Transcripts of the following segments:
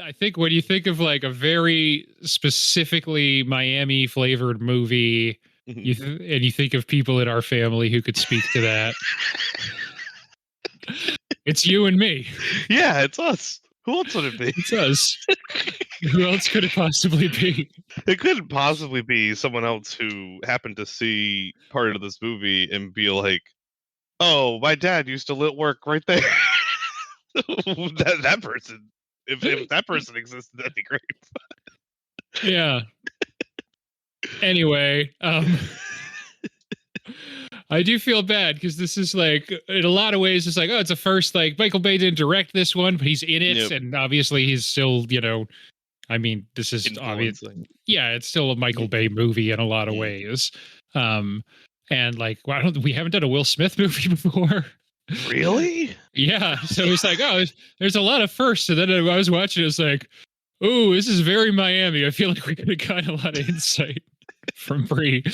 I think when you think of like a very specifically Miami flavored movie, and you think of people in our family who could speak to that, it's you and me. Yeah, it's us. Who else would it be? It's us. Who else could it possibly be? It couldn't possibly be someone else who happened to see part of this movie and be like, "Oh, my dad used to work right there." that person. If that person existed, that'd be great. Yeah. Anyway, I do feel bad because this is like, in a lot of ways, it's like, oh, it's a first, like, Michael Bay didn't direct this one, but he's in it. Yep. And obviously he's still, I mean, this is obvious. Yeah, it's still a Michael Bay movie in a lot of ways. And like, we haven't done a Will Smith movie before. Really? Yeah. So it's like, oh, there's a lot of firsts. And then I was watching, it's like, oh, this is very Miami. I feel like we could have gotten a lot of insight from Bree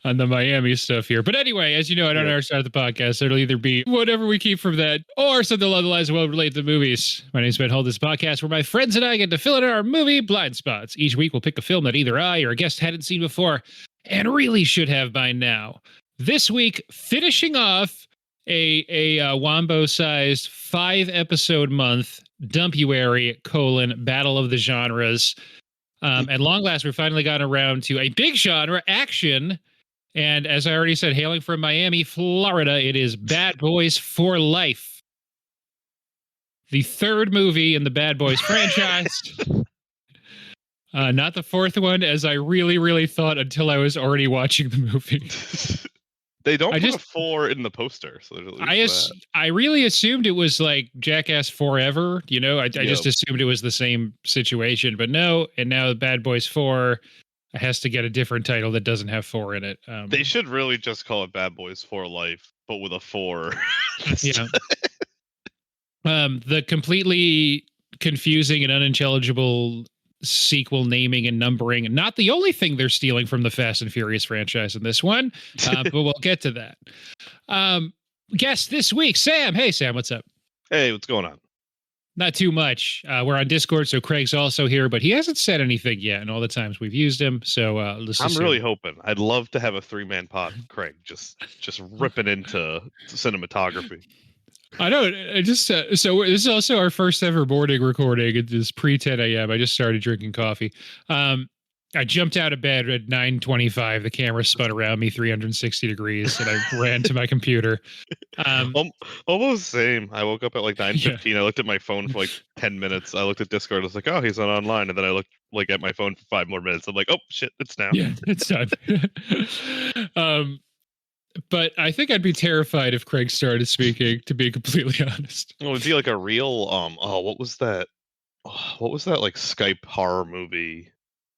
on the Miami stuff here. But anyway, as you know, I don't ever start the podcast. It'll either be whatever we keep from that or something along the lines of well-related to movies. My name's Ben Holt. This podcast where my friends and I get to fill in our movie blind spots. Each week we'll pick a film that either I or a guest hadn't seen before and really should have by now. This week, finishing off a Wombo-sized 5-episode month, Dumpuary, Battle of the Genres. At long last, we've finally gotten around to a big genre, action. And as I already said, hailing from Miami, Florida, it is Bad Boys for Life. The third movie in the Bad Boys franchise. Not the fourth one, as I really, really thought until I was already watching the movie. They don't put a 4 in the poster. So I really assumed it was like Jackass Forever. I just assumed it was the same situation, but no. And now Bad Boys 4 has to get a different title that doesn't have 4 in it. They should really just call it Bad Boys for Life, but with a 4. Yeah. The completely confusing and unintelligible sequel naming and numbering, not the only thing they're stealing from the Fast and Furious franchise in this one, but we'll get to that. Guest this week, Sam. Hey, Sam, what's up? Hey, what's going on? Not too much. We're on Discord, so Craig's also here, but he hasn't said anything yet in all the times we've used him. So I'm really hoping. I'd love to have a 3-man pod, Craig, just ripping into cinematography. I know. I just so this is also our first ever morning recording. It is pre 10 a.m. I just started drinking coffee. I jumped out of bed at 9:25. The camera spun around me 360 degrees, and I ran to my computer. Almost same. I woke up at like 9:15. Yeah. I looked at my phone for like 10 minutes. I looked at Discord. I was like, oh, he's not online. And then I looked like at my phone for 5 more minutes. I'm like, oh shit, it's now. Yeah, it's done. But I think I'd be terrified if Craig started speaking, to be completely honest. Well, it'd be like a real what was that? What was that like Skype horror movie?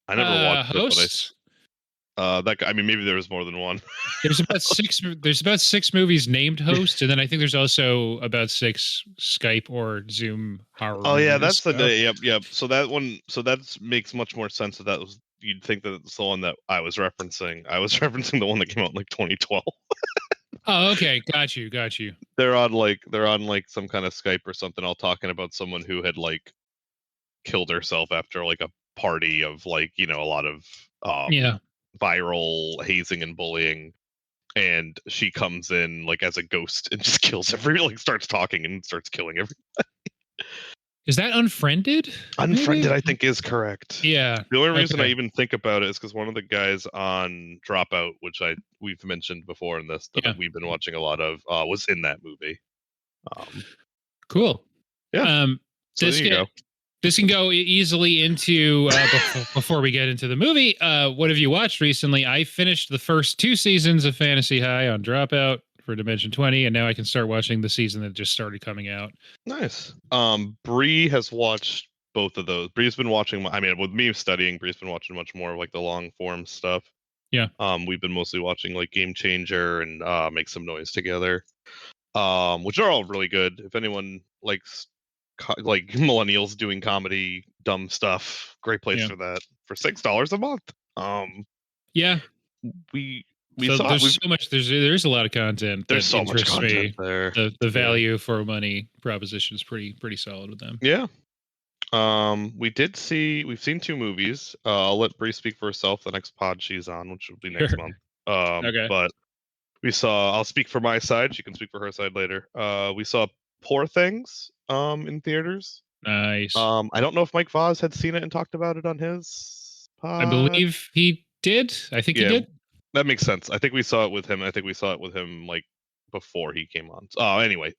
I never watched Hosts? it, but that guy, I mean, maybe there was more than one. There's about 6 movies named Host, and then I think there's also about 6 Skype or Zoom horror. Oh yeah, that's the day. Yep. So that makes much more sense. That was. You'd think that it's the one that I was referencing. I was referencing the one that came out in like 2012. Oh, okay. Got you. They're on like some kind of Skype or something, all talking about someone who had like killed herself after like a party of like, a lot of viral hazing and bullying. And she comes in like as a ghost and just kills everybody, like starts talking and starts killing everybody. Is that Unfriended? Unfriended, maybe? I think is correct. Yeah. The only reason I even think about it is because one of the guys on Dropout, which we've mentioned before in this, that we've been watching a lot of, was in that movie. Cool. Yeah. So there you go. This can go easily into, before we get into the movie, what have you watched recently? I finished the first 2 seasons of Fantasy High on Dropout for Dimension 20, and now I can start watching the season that just started coming out. Nice. Bree has watched both of those. Bree's been watching, with me studying, Bree's been watching much more of like the long form stuff. Yeah. We've been mostly watching like Game Changer and Make Some Noise Together, which are all really good. If anyone likes like millennials doing comedy, dumb stuff, great place for that for $6 a month. Yeah. There's a lot of content. There's so much content there. The value for money proposition is pretty solid with them. Yeah. We've seen two movies. I'll let Bree speak for herself the next pod she's on, which will be next Sure. month. Okay. But I'll speak for my side. She can speak for her side later. We saw Poor Things in theaters. Nice. I don't know if Mike Voss had seen it and talked about it on his I pod. believe he did. I think he Yeah, did. that makes sense. I think we saw it with him. I think we saw it with him like before he came on. Anyway,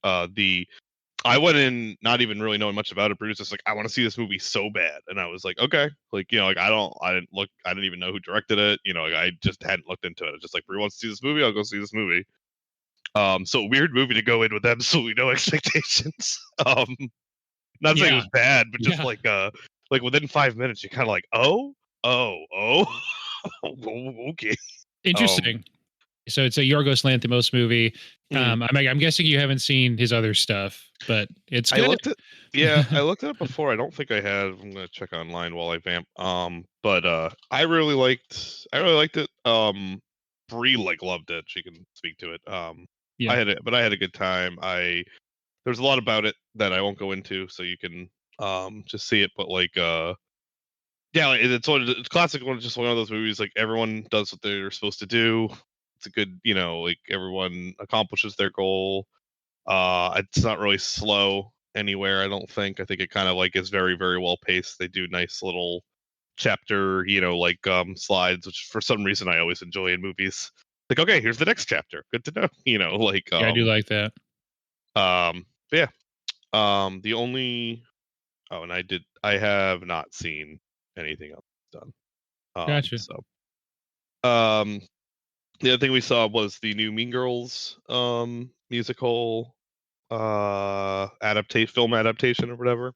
I went in not even really knowing much about it. Bruce just like, I want to see this movie so bad, and I was like, okay, like like I didn't even know who directed it. Like, I just hadn't looked into it. It's just like, Bruce wants to see this movie, I'll go see this movie. So weird movie to go in with absolutely no expectations. Not saying it Yeah. was bad, but just Yeah. like within 5 minutes, you're kind of like, oh, okay. Interesting. So it's a Yorgos Lanthimos movie. Mhm. I'm guessing you haven't seen his other stuff, but it's I good. looked at Yeah, I looked at it before. I don't think I have. I'm gonna check online while I vamp. But I really liked it. Bree loved it. She can speak to it. Yeah. I had a good time. There's a lot about it that I won't go into, so you can just see it. But yeah, it's classic one. Just one of those movies. Like, everyone does what they're supposed to do. It's a good, like, everyone accomplishes their goal. It's not really slow anywhere, I don't think. I think it kind of is very, very well paced. They do nice little chapter, slides, which for some reason I always enjoy in movies. Like, okay, here's the next chapter. Good to know. Yeah, I do like that. But yeah. The only and I have not seen anything else done. Gotcha. So um the other thing we saw was the new Mean Girls musical film adaptation or whatever,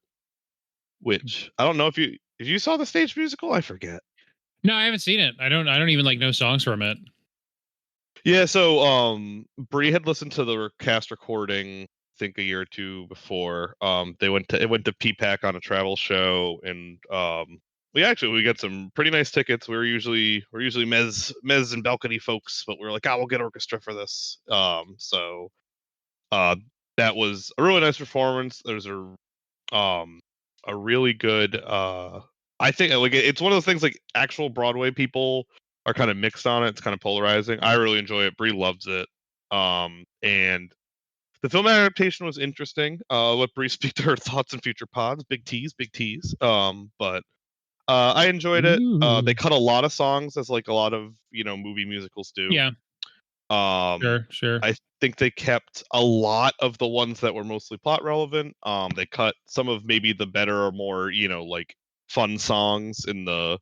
which I don't know if you saw the stage musical. I forget. No, I haven't seen it. I don't even know songs from it. Yeah, so Bree had listened to the cast recording, I think a year or two before. It went to PPAC on a travel show, and we got some pretty nice tickets. We're usually mez and balcony folks, but we were like, we'll get orchestra for this. So uh that was a really nice performance. There's a really good I think it's one of those things, like, actual Broadway people are kind of mixed on it. It's kind of polarizing. I really enjoy it. Bree loves it. And the film adaptation was interesting. I'll let Bree speak to her thoughts in future pods. Big tease, big tease. But I enjoyed it. They Ooh. cut a lot of songs, as like a lot of movie musicals do. Yeah. Sure. I think they kept a lot of the ones that were mostly plot relevant. They cut some of maybe the better or more, fun songs in the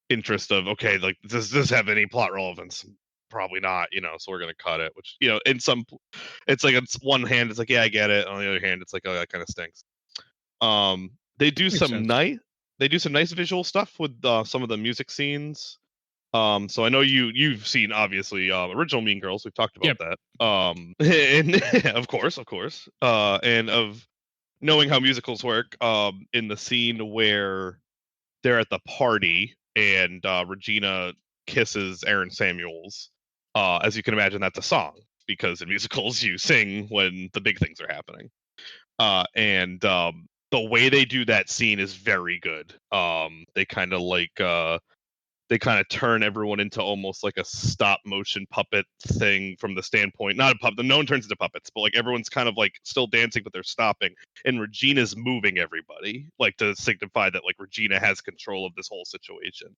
interest of, okay, like, does this have any plot relevance? Probably not, so we're gonna cut it. Which, in some, it's like, it's one hand, it's like, yeah, I get it. On the other hand, it's like, oh, that kind of stinks. Um, they do Makes some sense. nice, visual stuff with some of the music scenes. So I know you've seen, obviously, original Mean Girls. We've talked about Yep. that. And of course, and of knowing how musicals work. In the scene where they're at the party and Regina kisses Aaron Samuels, as you can imagine, that's a song, because in musicals you sing when the big things are happening. And the way they do that scene is very good. They kind of turn everyone into almost like a stop motion puppet thing, from the standpoint, not a puppet, no one turns into puppets, but like everyone's kind of like still dancing, but they're stopping, and Regina's moving everybody, like, to signify that, like, Regina has control of this whole situation.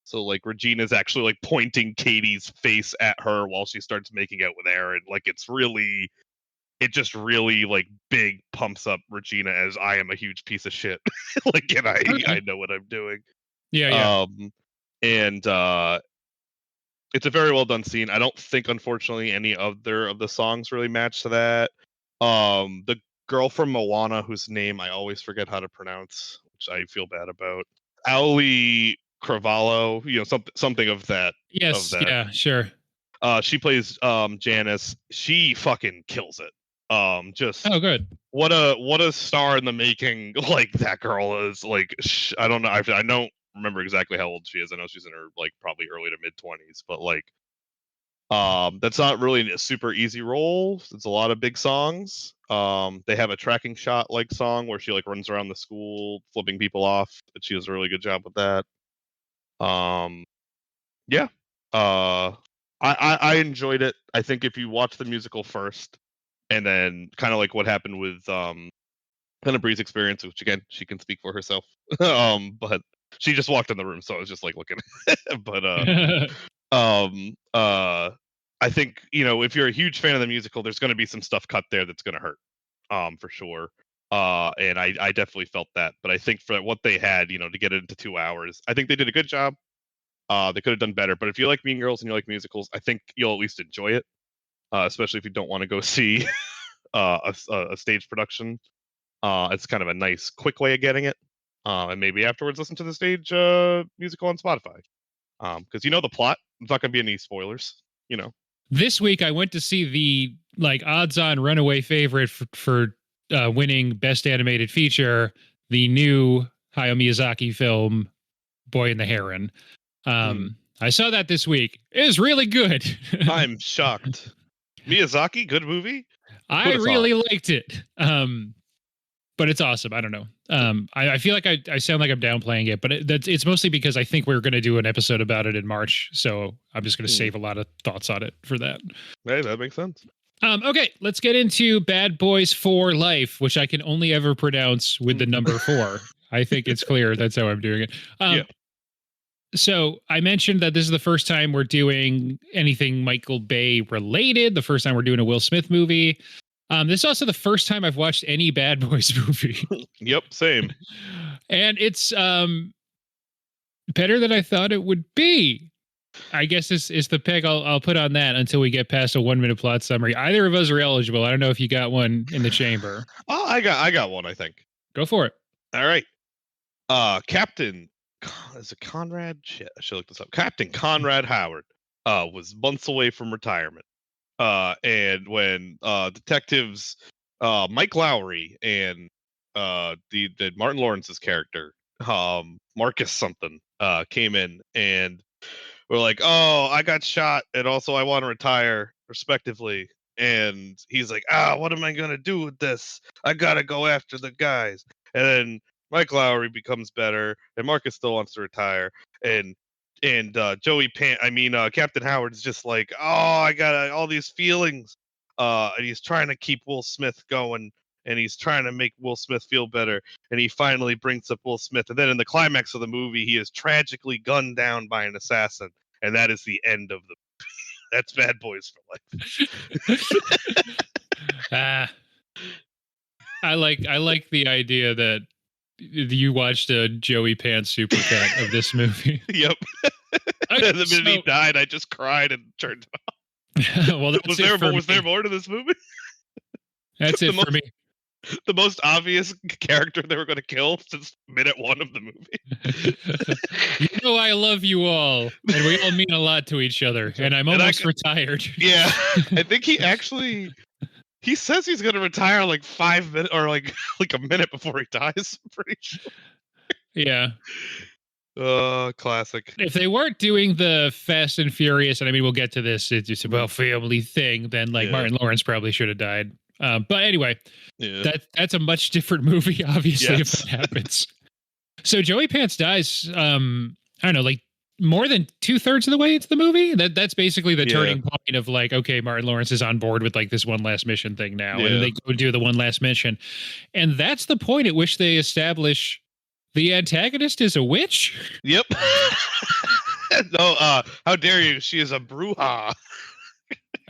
So, like, Regina's actually like pointing Katie's face at her while she starts making out with Aaron. Like, it just really, like, big pumps up Regina as, I am a huge piece of shit. Like, and I Okay. know what I'm doing. Yeah. um and it's a very well done scene. I don't think, unfortunately, any other of the songs really match to that. The girl from Moana, whose name I always forget how to pronounce, which I feel bad about, Ali Cravalho, something of that. Yes. Yeah. Sure. She plays Janice. She fucking kills it. Just Oh, good. what a star in the making. Like, that girl is like, I don't know. I don't remember exactly how old she is. I know she's in her, like, probably early to mid 20s, but like, That's not really a super easy role. It's a lot of big songs. They have a tracking shot like song where she like runs around the school flipping people off. And she does a really good job with that. Yeah. I enjoyed it. I think if you watch the musical first, and then kind of like what happened with kind of Bree's experience, which again she can speak for herself. But she just walked in the room, so I was just like looking. But um uh I think, if you're a huge fan of the musical, there's going to be some stuff cut there that's going to hurt, for sure. And I definitely felt that, but I think for what they had, to get it into 2 hours, I think they did a good job. They could have done better, but if you like Mean Girls and you like musicals, I think you'll at least enjoy it, especially if you don't want to go see a stage production. It's kind of a nice, quick way of getting it, and maybe afterwards listen to the stage musical on Spotify, because the plot. There's not going to be any spoilers. This week, I went to see the odds-on runaway favorite for winning Best Animated Feature, the new Hayao Miyazaki film, Boy and the Heron. I saw that this week. It was really good. I'm shocked. Miyazaki, good movie. I really liked it. But it's awesome. I don't know. I feel like I sound like I'm downplaying it, but it's mostly because I think we're going to do an episode about it in March. So I'm just going to save a lot of thoughts on it for that. Hey, that makes sense. Okay, let's get into Bad Boys for Life, which I can only ever pronounce with the number 4. I think it's clear that's how I'm doing it. Yeah. So I mentioned that this is the first time we're doing anything Michael Bay related, the first time we're doing a Will Smith movie. This is also the first time I've watched any Bad Boys movie. Yep, same. And it's better than I thought it would be. I guess this is the peg I'll put on that until we get past a 1-minute plot summary. Either of us are eligible. I don't know if you got one in the chamber. Oh, I got one, I think. Go for it. All right. Captain, is it Conrad? Shit, I should look this up. Captain Conrad Howard was months away from retirement. And when detectives Mike Lowry and the Martin Lawrence's character, Marcus something, came in and were like, "Oh, I got shot, and also I want to retire, respectively." And he's like, what am I gonna do with this? I gotta go after the guys. And then Mike Lowry becomes better, and Marcus still wants to retire, and Captain Howard's just like, I got all these feelings, and he's trying to keep Will Smith going, and he's trying to make Will Smith feel better, and he finally brings up Will Smith, and then in the climax of the movie, he is tragically gunned down by an assassin, and that is the end of the movie. That's Bad Boys for Life. I like the idea that you watched a Joey Pants supercut of this movie. Yep. Okay, the minute he died, I just cried and turned it off. Well, was there more to this movie? That's it for me. The most obvious character they were going to kill since minute 1 of the movie. I love you all, and we all mean a lot to each other, and I'm almost retired. Yeah, I think he says he's going to retire like 5 minutes or like a minute before he dies. I'm pretty sure. Yeah. Classic. If they weren't doing the Fast and Furious, and I mean, we'll get to this, it's just about family thing, then Martin Lawrence probably should have died. But anyway, that's a much different movie, obviously, if that happens. So Joey Pants dies, I don't know, more than 2/3 of the way into the movie. That's basically the turning point of okay, Martin Lawrence is on board with this one last mission thing now. And then they go do the one last mission. And that's the point at which they establish the antagonist is a witch. Yep. No, how dare you? She is a bruja.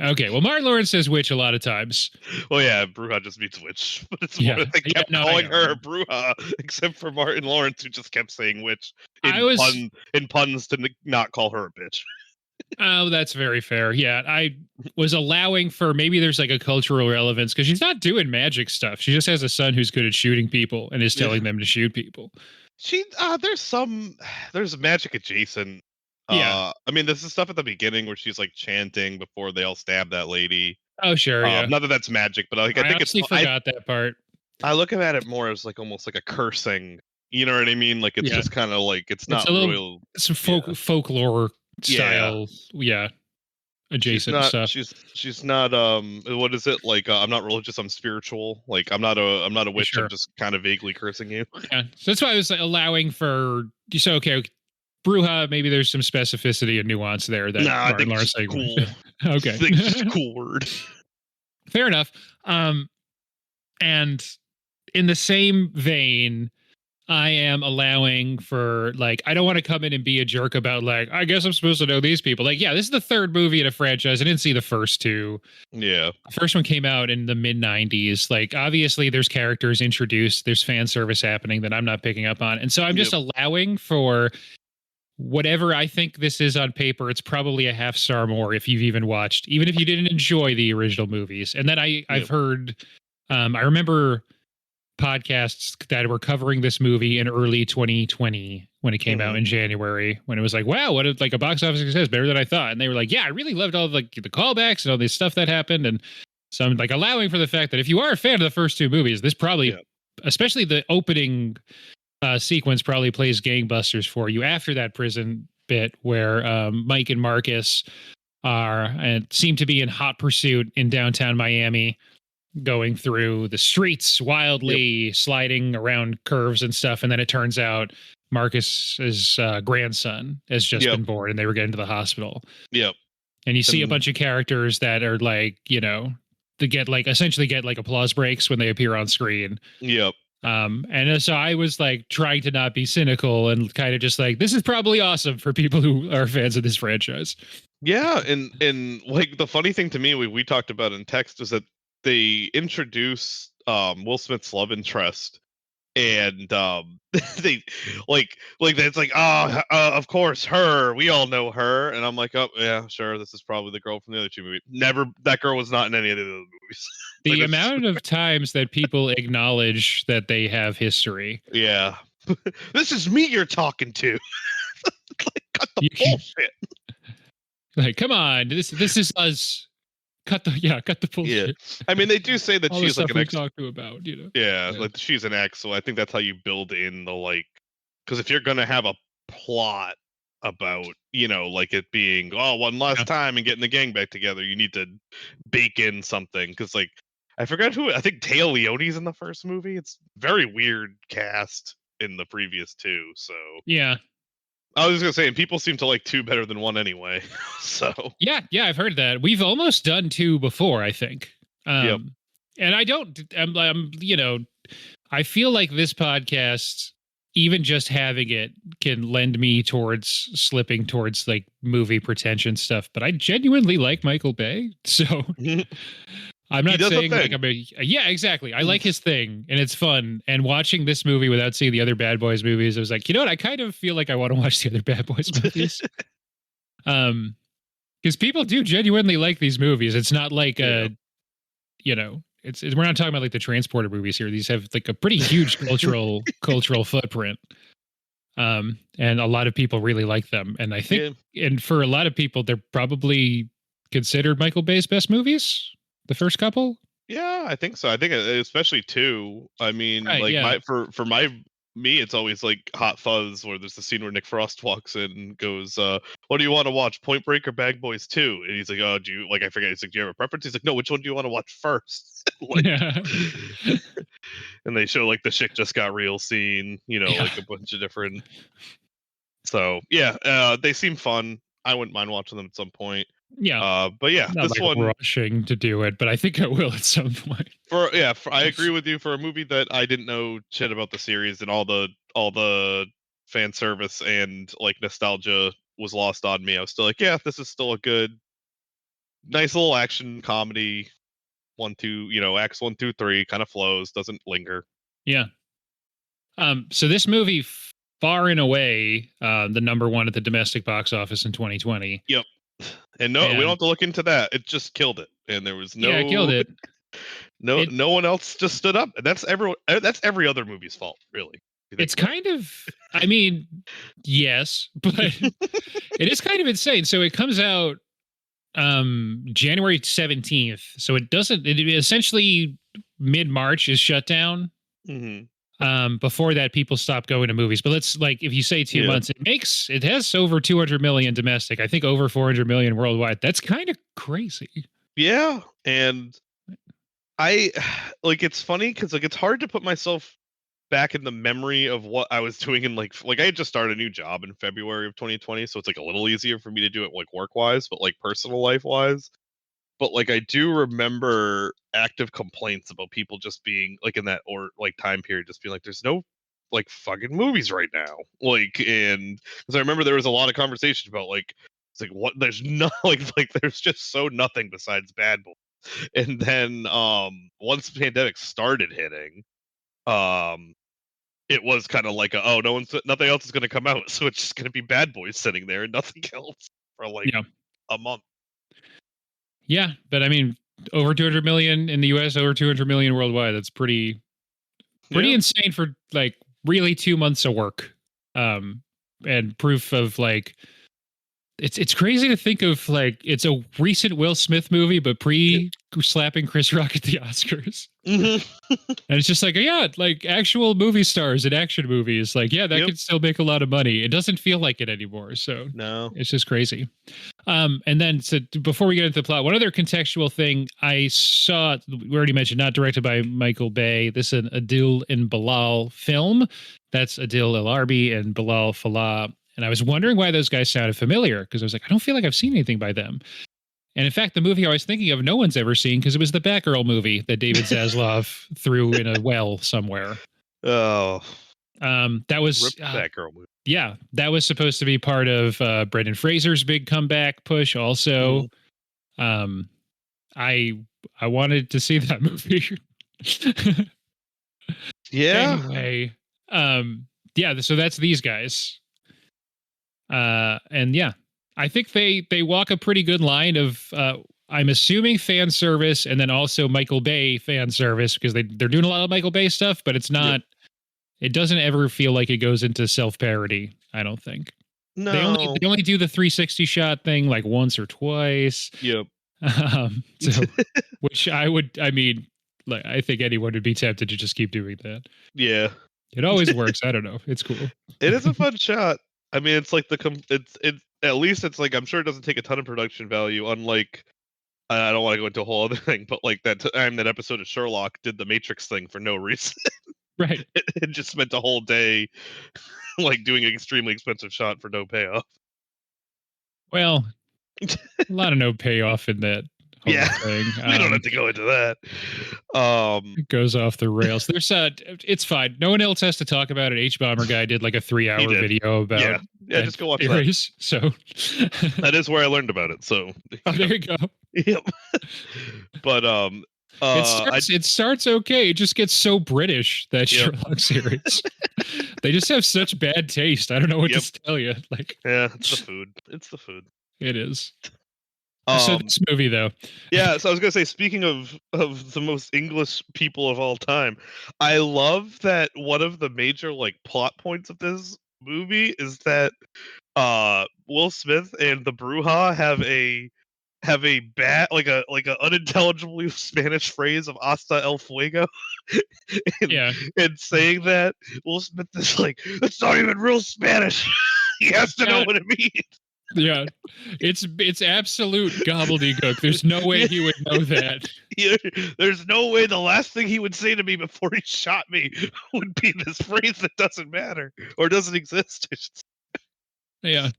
Okay, well, Martin Lawrence says witch a lot of times. Well, yeah, bruja just means witch. But it's more they kept calling her a bruja, except for Martin Lawrence, who just kept saying witch in puns to not call her a bitch. Oh, that's very fair. Yeah, I was allowing for maybe there's a cultural relevance because she's not doing magic stuff. She just has a son who's good at shooting people and is telling them to shoot people. There's magic adjacent. I mean, there's stuff at the beginning where she's chanting before they all stab that lady. Oh, sure. Not that that's magic, but I think I forgot that part. I look at it more as almost like a cursing. You know what I mean? It's just kind of it's not real. It's a folklore style. Yeah. adjacent stuff. She's not what is it? Like I'm not religious, I'm spiritual. Like I'm not a witch, Sure. I'm just kind of vaguely cursing you. Yeah. So that's why I was allowing for so okay, Bruja, maybe there's some specificity and nuance there that Nah, I Martin think it's Lawrence just like, cool. okay. I think it's just a cool word. Fair enough. And in the same vein, I am allowing for like, I don't want to come in and be a jerk about like, I guess I'm supposed to know these people. Like, yeah, this is the third movie in a franchise. I didn't see the first two. Yeah. The first one came out in the mid 90s. Like, obviously, there's characters introduced, there's fan service happening that I'm not picking up on. And so I'm just allowing for whatever I think this is on paper. It's probably a half star more if you've even watched, even if you didn't enjoy the original movies. And then I've heard, I remember podcasts that were covering this movie in early 2020 when it came out in January, when it was like, wow, what like a box office success, better than I thought. And they were like, yeah, I really loved all like the callbacks and all this stuff that happened. And so I'm like allowing for the fact that if you are a fan of the first two movies, this probably, especially the opening sequence, probably plays gangbusters for you after that prison bit where Mike and Marcus are and seem to be in hot pursuit in downtown Miami, going through the streets wildly, sliding around curves and stuff. And then it turns out Marcus's grandson has just been born and they were getting to the hospital. Yep. And you see a bunch of characters that are like, you know, to get like essentially get like applause breaks when they appear on screen. Yep. And so I was like trying to not be cynical and kind of just like, this is probably awesome for people who are fans of this franchise. Yeah. And like the funny thing to me, we talked about in text is that they introduce Will Smith's love interest, and they like it's like of course her, we all know her, and I'm like, oh yeah, sure, this is probably the girl from the other two movies. Never, that girl was not in any of the other movies. The like, amount of times that people acknowledge that they have history. Yeah. This is me you're talking to. Like, cut the bullshit. Like, come on, this is us. Cut the bullshit. Yeah. I mean, they do say that all she's the like stuff an we ex. talked to about, you know. Yeah, like she's an ex, so I think that's how you build in the like, because if you're gonna have a plot about, you know, like it being one last time and getting the gang back together, you need to bake in something. Because like I forgot who, I think Taya Leone's in the first movie. It's very weird cast in the previous two. So yeah, I was gonna say, and people seem to like two better than one anyway. So yeah, I've heard that. We've almost done two before, I think. And I don't. I'm you know, I feel like this podcast, even just having it, can lend me towards slipping towards like movie pretension stuff. But I genuinely like Michael Bay, so I'm not saying like I'm yeah, exactly. I like his thing and it's fun. And watching this movie without seeing the other Bad Boys movies, I was like, you know what? I kind of feel like I want to watch the other Bad Boys movies. Because people do genuinely like these movies. It's not like you know, we're not talking about like the Transporter movies here. These have like a pretty huge cultural footprint. And a lot of people really like them. And I think, and for a lot of people, they're probably considered Michael Bay's best movies. The first couple? Yeah, I think so. I think especially two. I mean, for me, it's always like Hot Fuzz, where there's the scene where Nick Frost walks in and goes, "What do you want to watch, Point Break or Bad Boys 2?" And he's like, "Oh, do you like?" I forget. He's like, "Do you have a preference?" He's like, "No. Which one do you want to watch first?" Like, and they show like the shit just got real scene, you know, like a bunch of different. So yeah, they seem fun. I wouldn't mind watching them at some point. Yeah. But yeah, not this like one rushing to do it, but I think I will at some point. I agree with you. For a movie that I didn't know shit about the series and all the fan service and like nostalgia was lost on me, I was still like, yeah, this is still a good, nice little action comedy. 1, 2, you know, acts 1, 2, 3 kind of flows, doesn't linger. Yeah. So this movie far and away the number one at the domestic box office in 2020. Yep. And we don't have to look into that. It just killed it, and there was it killed it. No one else just stood up. And that's every other movie's fault, really. It's kind of, I mean, yes, but it is kind of insane. So it comes out January 17th. So it essentially mid-March is shut down. Mm-hmm. Before that, people stopped going to movies. But let's like, if you say 2 months, it has over 200 million domestic. I think over 400 million worldwide. That's kind of crazy. Yeah, and I like it's funny because like it's hard to put myself back in the memory of what I was doing in like I had just started a new job in February of 2020, so it's like a little easier for me to do it like work wise, but like personal life wise. But like I do remember active complaints about people just being like in that or like time period, just being like, "There's no like fucking movies right now." Like, and because I remember there was a lot of conversation about like it's like what there's no like there's just so nothing besides Bad Boys. And then once the pandemic started hitting, um it was kind of like oh nothing else is going to come out, so it's just going to be Bad Boys sitting there and nothing else for like Yeah. a month. Yeah, but I mean, over 200 million in the US, over 200 million worldwide. That's pretty Yeah. insane for like really 2 months of work. And proof of like it's crazy to think of like it's a recent Will Smith movie, but pre slapping Chris Rock at the Oscars. Mhm. And it's just like, yeah, like actual movie stars in action movies. Like, yeah, that Yep. could still make a lot of money. It doesn't feel like it anymore. So No. it's just crazy. And then so before we get into the plot, one other contextual thing I saw, we already mentioned, not directed by Michael Bay. This is an Adil and Bilall film. That's Adil El Arbi and Bilall Fallah. And I was wondering why those guys sounded familiar because I was like, I don't feel like I've seen anything by them. And in fact, the movie I was thinking of, no one's ever seen because it was the Batgirl movie that David Zaslav threw in a well somewhere. Oh, That was rip that girl movie. yeah, that was supposed to be part of Brendan Fraser's big comeback push. Also, um, I wanted to see that movie. Yeah. Anyway, yeah, so that's these guys. And yeah, I think they walk a pretty good line of I'm assuming fan service and then also Michael Bay fan service because they're doing a lot of Michael Bay stuff, but it's not. Yep. It doesn't ever feel like it goes into self parody. I don't think. No. They only do the 360 shot thing like once or twice. Yep. So, which I mean, like I think anyone would be tempted to just keep doing that. Yeah. It always works. I don't know. It's cool. It is a fun shot. I mean, it's like it's at least it's like I'm sure it doesn't take a ton of production value. Unlike I don't want to go into a whole other thing, but like that time that episode of Sherlock did the Matrix thing for no reason. Right. It just spent a whole day like doing an extremely expensive shot for no payoff. Well, a lot of no payoff in that whole Yeah. thing. We don't have to go into that. It goes off the rails. There's it's fine. No one else has to talk about it. H Bomber guy did like a 3-hour video about yeah, just go watch theories. that. So that is where I learned about it. So there you go. Yep. But it starts okay. It just gets so British, that Sherlock series. They just have such bad taste. I don't know what to tell you. Like, yeah, it's the food. It's the food. It is. So this movie, though. Yeah, so I was gonna say, speaking of the most English people of all time, I love that one of the major like plot points of this movie is that Will Smith and the Bruja have a bad like a unintelligibly Spanish phrase of "hasta el fuego," and saying that Will Smith is like, "That's not even real Spanish." He has to know what it means. Yeah, it's absolute gobbledygook. There's no way he would know that. There's no way the last thing he would say to me before he shot me would be this phrase that doesn't matter or doesn't exist. Yeah.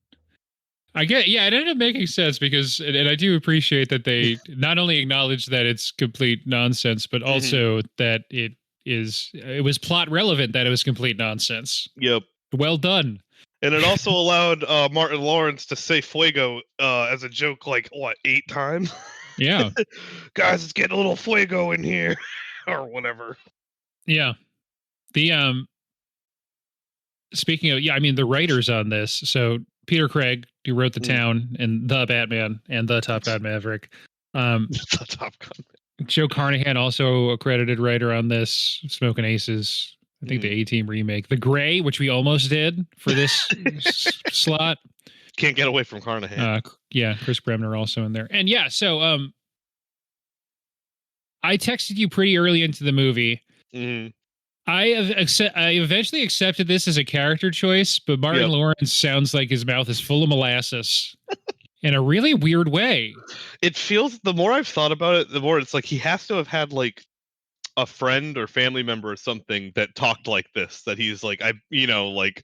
I get, it ended up making sense because, and I do appreciate that they not only acknowledge that it's complete nonsense, but also that it was plot relevant that it was complete nonsense. Yep. Well done. And it also allowed Martin Lawrence to say fuego as a joke, like, what, 8 times? Yeah. Guys, it's getting a little fuego in here, or whatever. Yeah. The, speaking of, I mean, the writers on this, so Peter Craig, who wrote The Town and The Batman and The Top Gun Maverick. The Top Gun. Joe Carnahan, also a credited writer on this, Smoking Aces. I think the A-Team remake. The Gray, which we almost did for this slot. Can't get away from Carnahan. Yeah, Chris Bremner also in there. And yeah, so I texted you pretty early into the movie. I eventually accepted this as a character choice, but Martin Yep. Lawrence sounds like his mouth is full of molasses in a really weird way. It feels, the more I've thought about it, the more it's like he has to have had like a friend or family member or something that talked like this. That he's like, like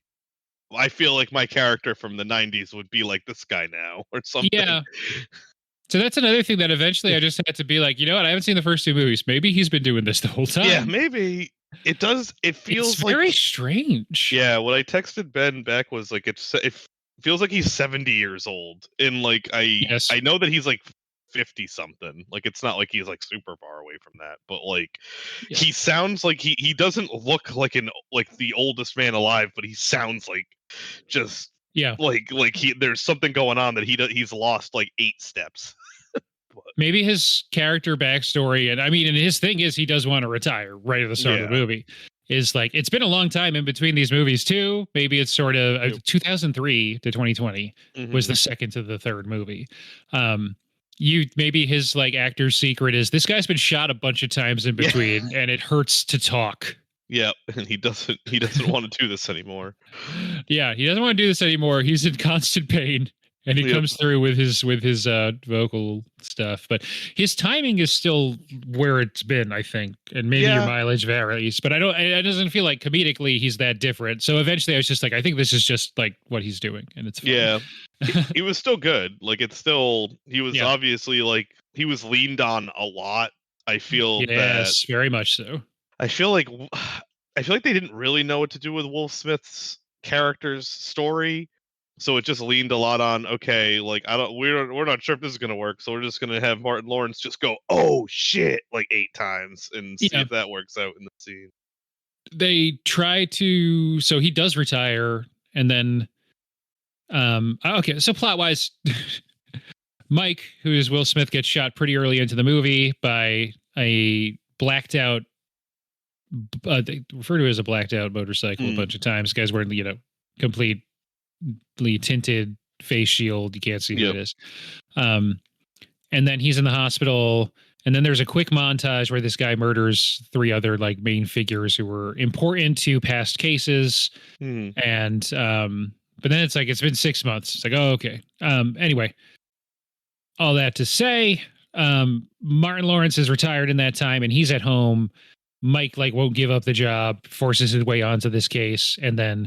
I feel like my character from the '90s would be like this guy now or something. Yeah. So that's another thing that eventually I just had to be like, you know what? I haven't seen the first two movies. Maybe he's been doing this the whole time. Yeah, maybe it does. It feels It's like very strange. Yeah, what I texted Ben back was like it feels like he's 70 years old. And like Yes. I know that he's like 50 something. Like it's not like he's like super far away from that, but like Yeah. he sounds like he doesn't look like the oldest man alive, but he sounds like just Yeah. like there's something going on that he's lost like 8 steps. Maybe his character backstory, and I mean, and his thing is he does want to retire right at the start of the movie. Is like it's been a long time in between these movies too. Maybe it's sort of 2003 to 2020 was the second to the third movie. Maybe his like actor's secret is this guy's been shot a bunch of times in between, and it hurts to talk. Yeah, and he doesn't want to do this anymore. Yeah, he doesn't want to do this anymore. He's in constant pain. And he comes through with his vocal stuff, but his timing is still where it's been, I think, and maybe your mileage varies. But it doesn't feel like comedically he's that different. So eventually, I was just like, I think this is just like what he's doing, and it's fun. Yeah. He was still good. Like he was obviously like he was leaned on a lot. I feel yes, very much so. I feel like they didn't really know what to do with Will Smith's character's story. So it just leaned a lot on, okay, like we're not sure if this is gonna work, so we're just gonna have Martin Lawrence just go, oh shit, like 8 times and see if that works out in the scene. They try to, so he does retire, and then okay, so plot wise, Mike, who is Will Smith, gets shot pretty early into the movie by a blacked out, they refer to it as a blacked out motorcycle a bunch of times. Guys wearing, completely tinted face shield. You can't see who it is. And then he's in the hospital. And then there's a quick montage where this guy murders 3 other like main figures who were important to past cases. And but then it's like it's been 6 months. It's like, oh, okay. Anyway, all that to say, Martin Lawrence is retired in that time, and he's at home. Mike like won't give up the job, forces his way onto this case, and then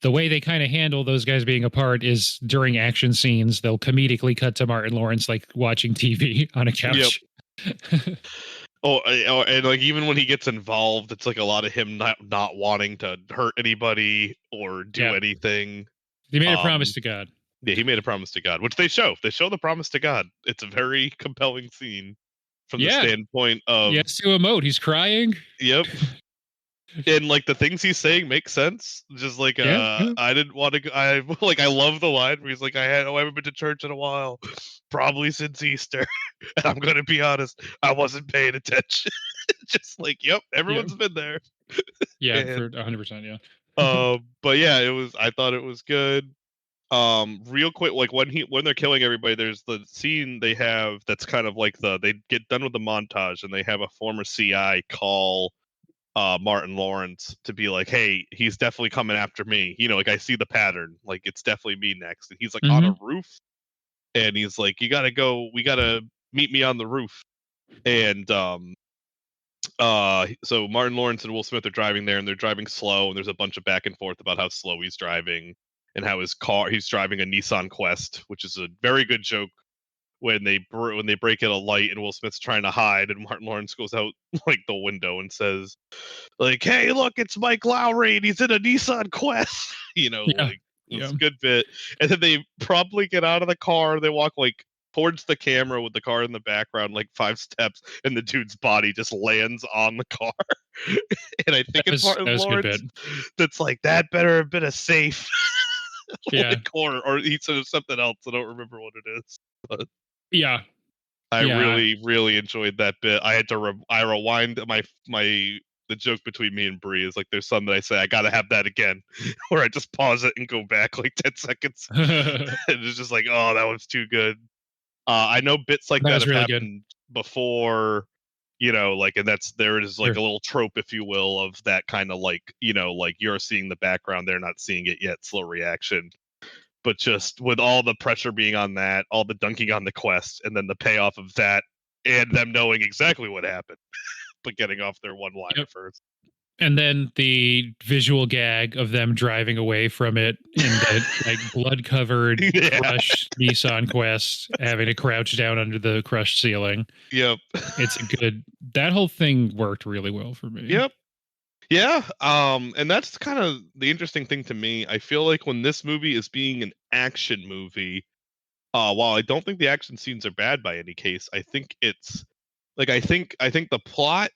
the way they kind of handle those guys being apart is during action scenes, they'll comedically cut to Martin Lawrence like watching TV on a couch. Yep. And like even when he gets involved, it's like a lot of him not wanting to hurt anybody or do anything. He made a promise to God. Yeah, he made a promise to God, which they show. They show the promise to God. It's a very compelling scene from the standpoint of yes to emote. He's crying. Yep. And like the things he's saying make sense. Just like I didn't want to. I love the line where he's like, I haven't been to church in a while, probably since Easter. And I'm gonna be honest, I wasn't paying attention. Just like, yep, everyone's been there. Yeah, for 100%. Yeah. But yeah, I thought it was good. Real quick, like when they're killing everybody, there's the scene they have that's kind of like they get done with the montage and they have a former CI call Martin Lawrence to be like, hey, he's definitely coming after me. Like I see the pattern. Like it's definitely me next. And he's like on a roof, and he's like, we gotta meet me on the roof. And so Martin Lawrence and Will Smith are driving there, and they're driving slow, and there's a bunch of back and forth about how slow he's driving and how he's driving a Nissan Quest, which is a very good joke when they break at a light and Will Smith's trying to hide, and Martin Lawrence goes out like the window and says, like, hey, look, it's Mike Lowry and he's in a Nissan Quest. It's a good bit. And then they promptly get out of the car. They walk like towards the camera with the car in the background, like 5 steps, and the dude's body just lands on the car. And I think it's Martin Lawrence that's like, that better have been a safe. Or he said something else. I don't remember what it is. But I really, really enjoyed that bit. I had to I rewind the joke between me and Bree is like there's some that I say I gotta have that again, where I just pause it and go back like 10 seconds. And it's just like, oh, that was too good. I know bits like that have happened before. Like, and there is like Sure. a little trope, if you will, of that kind of like, like you're seeing the background, they're not seeing it yet, slow reaction. But just with all the pressure being on that, all the dunking on the quest, and then the payoff of that, and them knowing exactly what happened, but getting off their one liner Yep. first. And then the visual gag of them driving away from it in the like blood-covered, Yeah. crushed Nissan Quest, having to crouch down under the crushed ceiling. Yep. It's a good. That whole thing worked really well for me. Yep. Yeah. And that's kind of the interesting thing to me. I feel like when this movie is being an action movie, while I don't think the action scenes are bad by any case, I think it's like I think the plot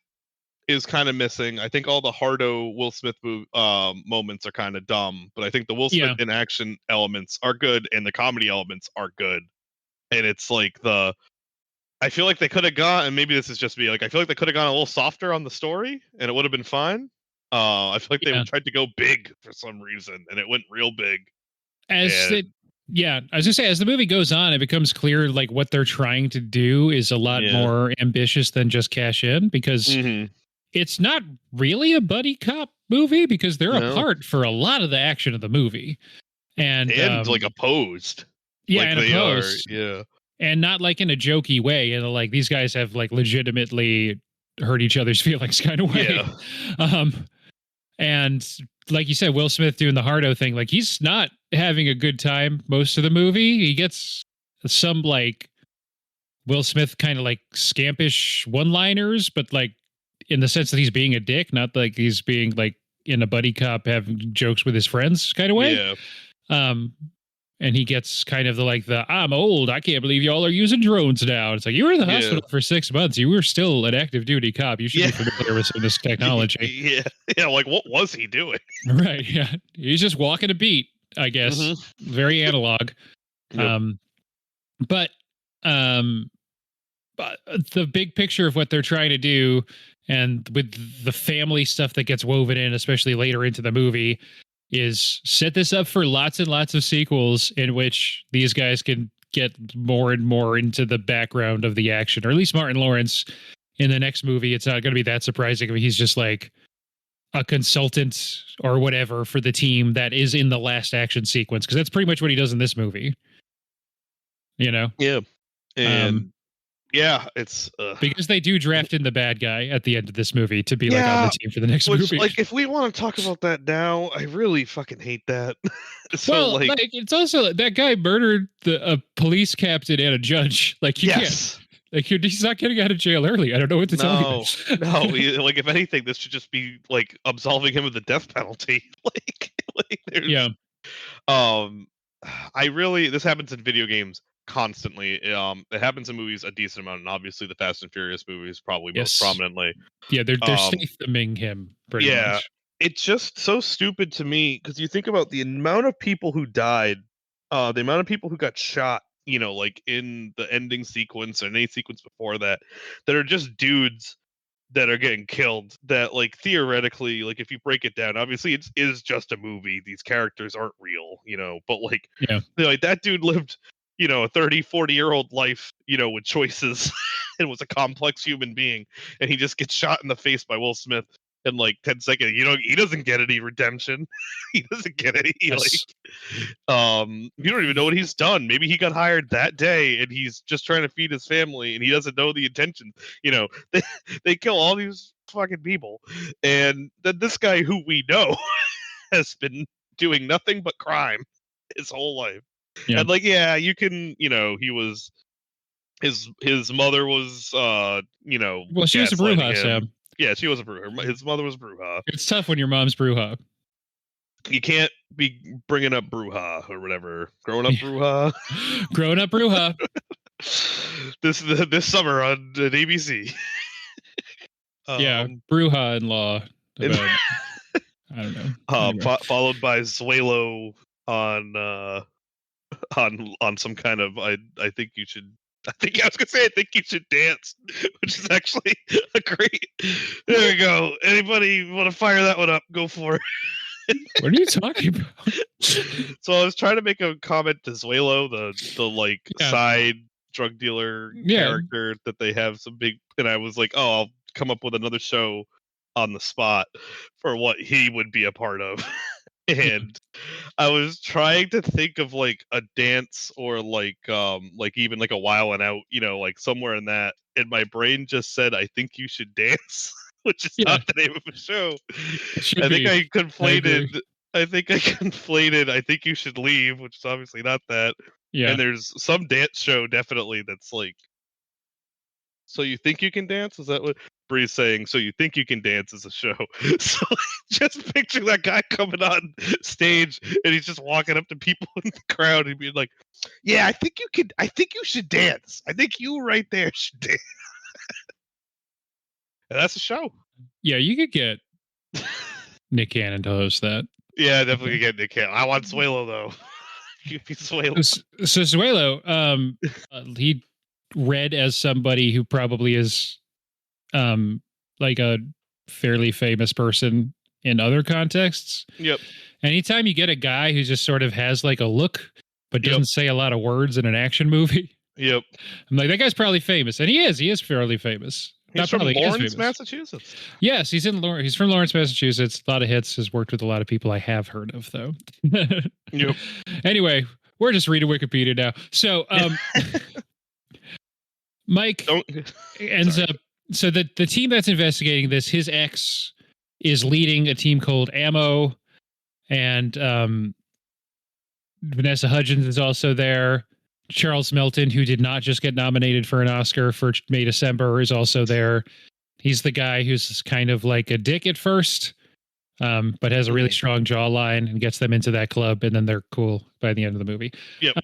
is kind of missing. I think all the Hardo Will Smith moments are kind of dumb, but I think the Will Smith Yeah. in action elements are good and the comedy elements are good. And it's like I feel like they could have gone, and maybe this is just me, like I feel like they could have gone a little softer on the story and it would have been fine. I feel like they Yeah. tried to go big for some reason and it went real big. As And it, yeah, I was gonna say, as the movie goes on, it becomes clear like what they're trying to do is a lot yeah. more ambitious than just cash in, because Mhm. it's not really a buddy cop movie because they're No. apart for a lot of the action of the movie. And like opposed. yeah, Like and they opposed. are, yeah. And not like in a jokey way, like these guys have like legitimately hurt each other's feelings kind of way. Yeah. And like you said, Will Smith doing the Hardo thing, like he's not having a good time most of the movie. He gets some like Will Smith kind of like scampish one-liners, but like in the sense that he's being a dick, not like he's being like in a buddy cop having jokes with his friends kind of way. Yeah. And he gets kind of I'm old, I can't believe y'all are using drones now. It's like, you were in the hospital for 6 months. You were still an active duty cop. You should be familiar with some of this technology. Yeah. Yeah. Like, what was he doing? Right. Yeah. He's just walking a beat, I guess. Mm-hmm. Very analog. Yep. But the big picture of what they're trying to do, and with the family stuff that gets woven in, especially later into the movie, is set this up for lots and lots of sequels in which these guys can get more and more into the background of the action, or at least Martin Lawrence in the next movie. It's not going to be that surprising if he's just like a consultant or whatever for the team that is in the last action sequence, because that's pretty much what he does in this movie. Yeah. And yeah, it's because they do draft in the bad guy at the end of this movie to be like on the team for the next movie. Like, if we want to talk about that now, I really fucking hate that. So well, like it's also that guy murdered a police captain and a judge. Like, you can't. Like, he's not getting out of jail early. I don't know what to tell you. No. Like, if anything, this should just be like absolving him of the death penalty. Yeah. This happens in video games constantly. It happens in movies a decent amount, and obviously the Fast and Furious movies probably most prominently. Yeah, they're Statham-ing him pretty much. It's just so stupid to me because you think about the amount of people who died, the amount of people who got shot, like in the ending sequence or any sequence before that are just dudes that are getting killed, that like theoretically, like if you break it down, obviously it is just a movie, these characters aren't real, but like, like that dude lived, a 30-40-year-old life, with choices and was a complex human being, and he just gets shot in the face by Will Smith in like 10 seconds. He doesn't get any redemption. He doesn't get any you don't even know what he's done. Maybe he got hired that day and he's just trying to feed his family and he doesn't know the intention. They kill all these fucking people, and then this guy who we know has been doing nothing but crime his whole life. And like, you can, he was his mother was well, she was a Bruja, Sam. Yeah, she was a Bruja. His mother was Bruja. It's tough when your mom's Bruja. You can't be bringing up Bruja or whatever. Growing up Bruja. Growing up Bruja. This summer on ABC. Bruja in law. I don't know. Anyway. Followed by Zuelo on some kind of I think you should. I think you should dance, which is actually a great. There we go. Anybody want to fire that one up? Go for it. What are you talking about? So I was trying to make a comment to Zuelo, the side drug dealer character that they have some big and I was like, oh, I'll come up with another show on the spot for what he would be a part of. And I was trying to think of like a dance or like even like a Wild and Out, like somewhere in that, and my brain just said, I think you should dance, which is Yeah, not the name of the show. it should I think be. I agree. conflated I think you should leave, which is obviously not that. Yeah. And there's some dance show definitely that's like, so you think you can dance? Is that what Bree's saying? So you think you can dance is a show. So just picture that guy coming on stage and he's just walking up to people in the crowd and being like, yeah, I think you should dance. I think you right there should dance. And that's a show. Yeah, you could get Nick Cannon to host that. Yeah, definitely get Nick Cannon. I want Suelo though. Give me Suelo. So Suelo, he read as somebody who probably is like a fairly famous person in other contexts. Yep. Anytime you get a guy who just sort of has like a look but doesn't say a lot of words in an action movie, Yep. I'm like, that guy's probably famous, and he is fairly famous. He's from Lawrence, Massachusetts. Yes, he's from Lawrence, Massachusetts. A lot of hits. Has worked with a lot of people I have heard of, though. Yep. Anyway, we're just reading Wikipedia now. So, Mike ends up. So the team that's investigating this, his ex is leading a team called Ammo, and Vanessa Hudgens is also there. Charles Melton, who did not just get nominated for an Oscar for May December, is also there. He's the guy who's kind of like a dick at first, but has a really strong jawline and gets them into that club, and then they're cool by the end of the movie. Yep.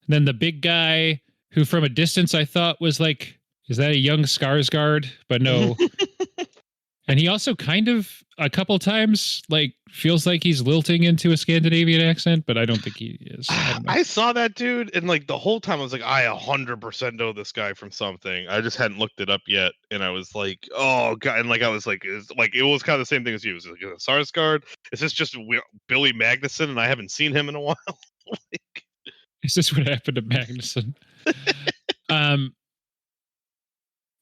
Then the big guy, who from a distance I thought was like, is that a young Skarsgård? But no. And he also kind of a couple times like feels like he's lilting into a Scandinavian accent, but I don't think he is. I saw that dude, and like the whole time I was like, I 100% know this guy from something. I just hadn't looked it up yet, and I was like, oh god, and like I was like, it was kind of the same thing as you. It was like Sarsgaard. Is this just Billy Magnuson, and I haven't seen him in a while? Like, is this what happened to Magnuson?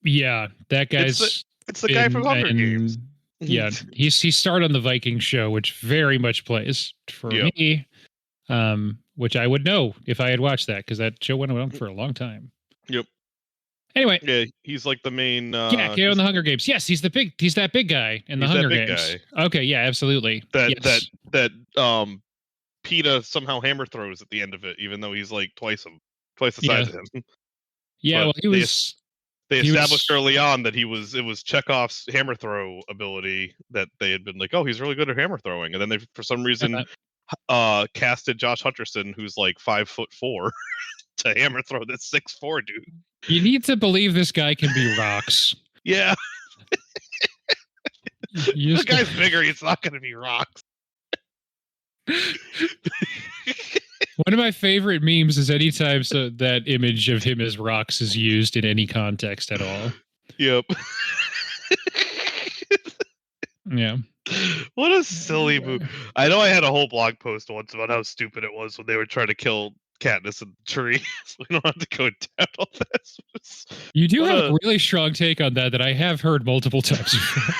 Yeah, that guy's. It's the guy from Hunger Games. Yeah, he starred on the Viking show, which very much plays for me. Which I would know if I had watched that, because that show went on for a long time. Yep. Anyway, yeah, he's like the main. KO in the Hunger Games. Yes, he's that big guy in the Hunger Games. Guy. Okay, yeah, absolutely. That PETA somehow hammer throws at the end of it, even though he's like twice the size of him. Yeah, well, he was. They established early on that it was Chekhov's hammer throw ability that they had been like, oh, he's really good at hammer throwing, and then they for some reason casted Josh Hutcherson, who's like 5'4", to hammer throw this 6'4" dude. You need to believe this guy can be rocks. Yeah. The guy's bigger, he's not going to be rocks. One of my favorite memes is anytime that image of him as rocks is used in any context at all. Yep. Yeah. What a silly move. I know I had a whole blog post once about how stupid it was when they were trying to kill Katniss in the tree. So we don't have to go down all this. You do have a really strong take on that I have heard multiple times before.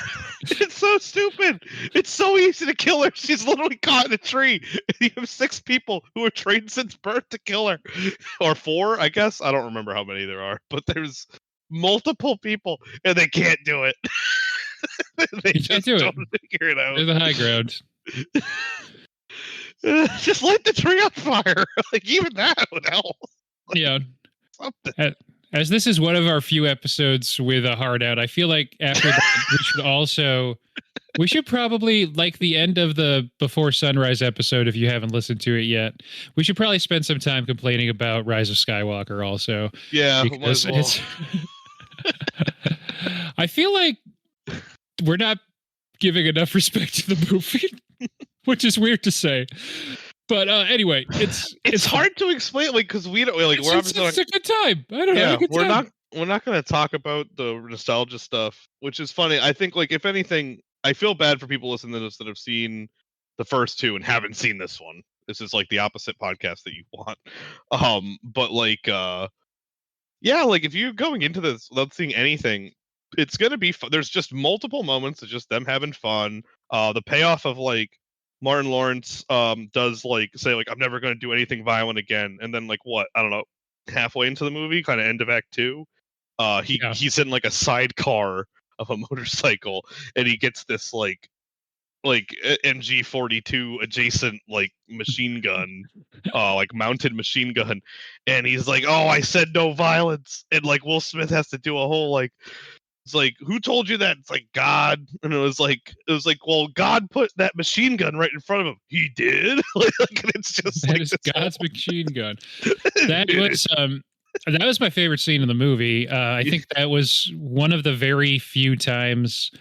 It's so stupid. It's so easy to kill her. She's literally caught in a tree. You have 6 people who are trained since birth to kill her. Or 4, I guess. I don't remember how many there are. But there's multiple people, and they can't do it. They just don't figure it out. There's a high ground. Just light the tree on fire. Like, even that would help. Like, yeah. Something. As this is one of our few episodes with a hard out, I feel like after that, we should probably, like the end of the Before Sunrise episode, if you haven't listened to it yet, we should probably spend some time complaining about Rise of Skywalker also. Yeah, because it's I feel like we're not giving enough respect to the movie, which is weird to say. But anyway, it's hard to explain, like, because we don't like. We're obviously it's a good time. I don't know. We're not going to talk about the nostalgia stuff, which is funny. I think, like, if anything, I feel bad for people listening to this that have seen the first 2 and haven't seen this one. This is like the opposite podcast that you want. But like, Yeah, like if you're going into this without seeing anything, it's gonna be fun. There's just multiple moments of just them having fun. The payoff of like Martin Lawrence does like say like I'm never gonna do anything violent again, and then like what I don't know, halfway into the movie, kind of end of Act Two, Yeah. he's in like a sidecar of a motorcycle, and he gets this MG42 adjacent like machine gun, like mounted machine gun, and he's like, "Oh, I said no violence," and like Will Smith has to do a whole like, it's like, "Who told you that?" It's like God, and it was like, well, God put that machine gun right in front of him. He did, like, and it's just That like is this God's whole- machine gun. That was my favorite scene in the movie. I think that was one of the very few times,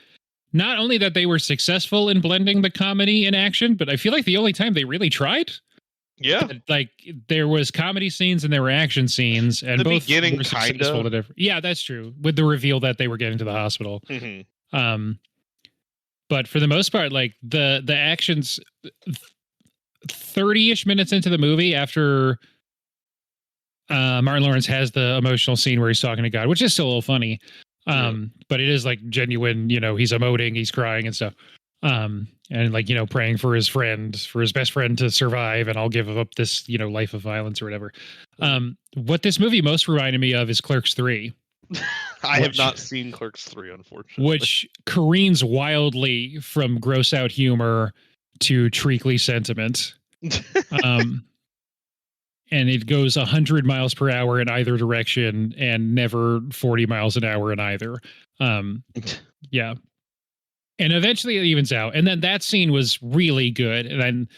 not only that they were successful in blending the comedy and action, but I feel like the only time they really tried. yeah. Like there was comedy scenes and there were action scenes, and The both beginning, were successful. kinda. Yeah, that's true. With the reveal that they were getting to the hospital. Mhm. But for the most part, like the actions, 30-ish minutes into the movie, after Martin Lawrence has the emotional scene where he's talking to God, which is still a little funny. But it is like genuine, he's emoting, he's crying and stuff. And like, praying for his friend, for his best friend to survive, and I'll give up this, life of violence or whatever. What this movie most reminded me of is Clerks 3. I have not seen Clerks 3, unfortunately. Which careens wildly from gross out humor to treacly sentiment. And it goes 100 miles per hour in either direction and never 40 miles an hour in either. Yeah. And eventually it evens out. And then that scene was really good. And then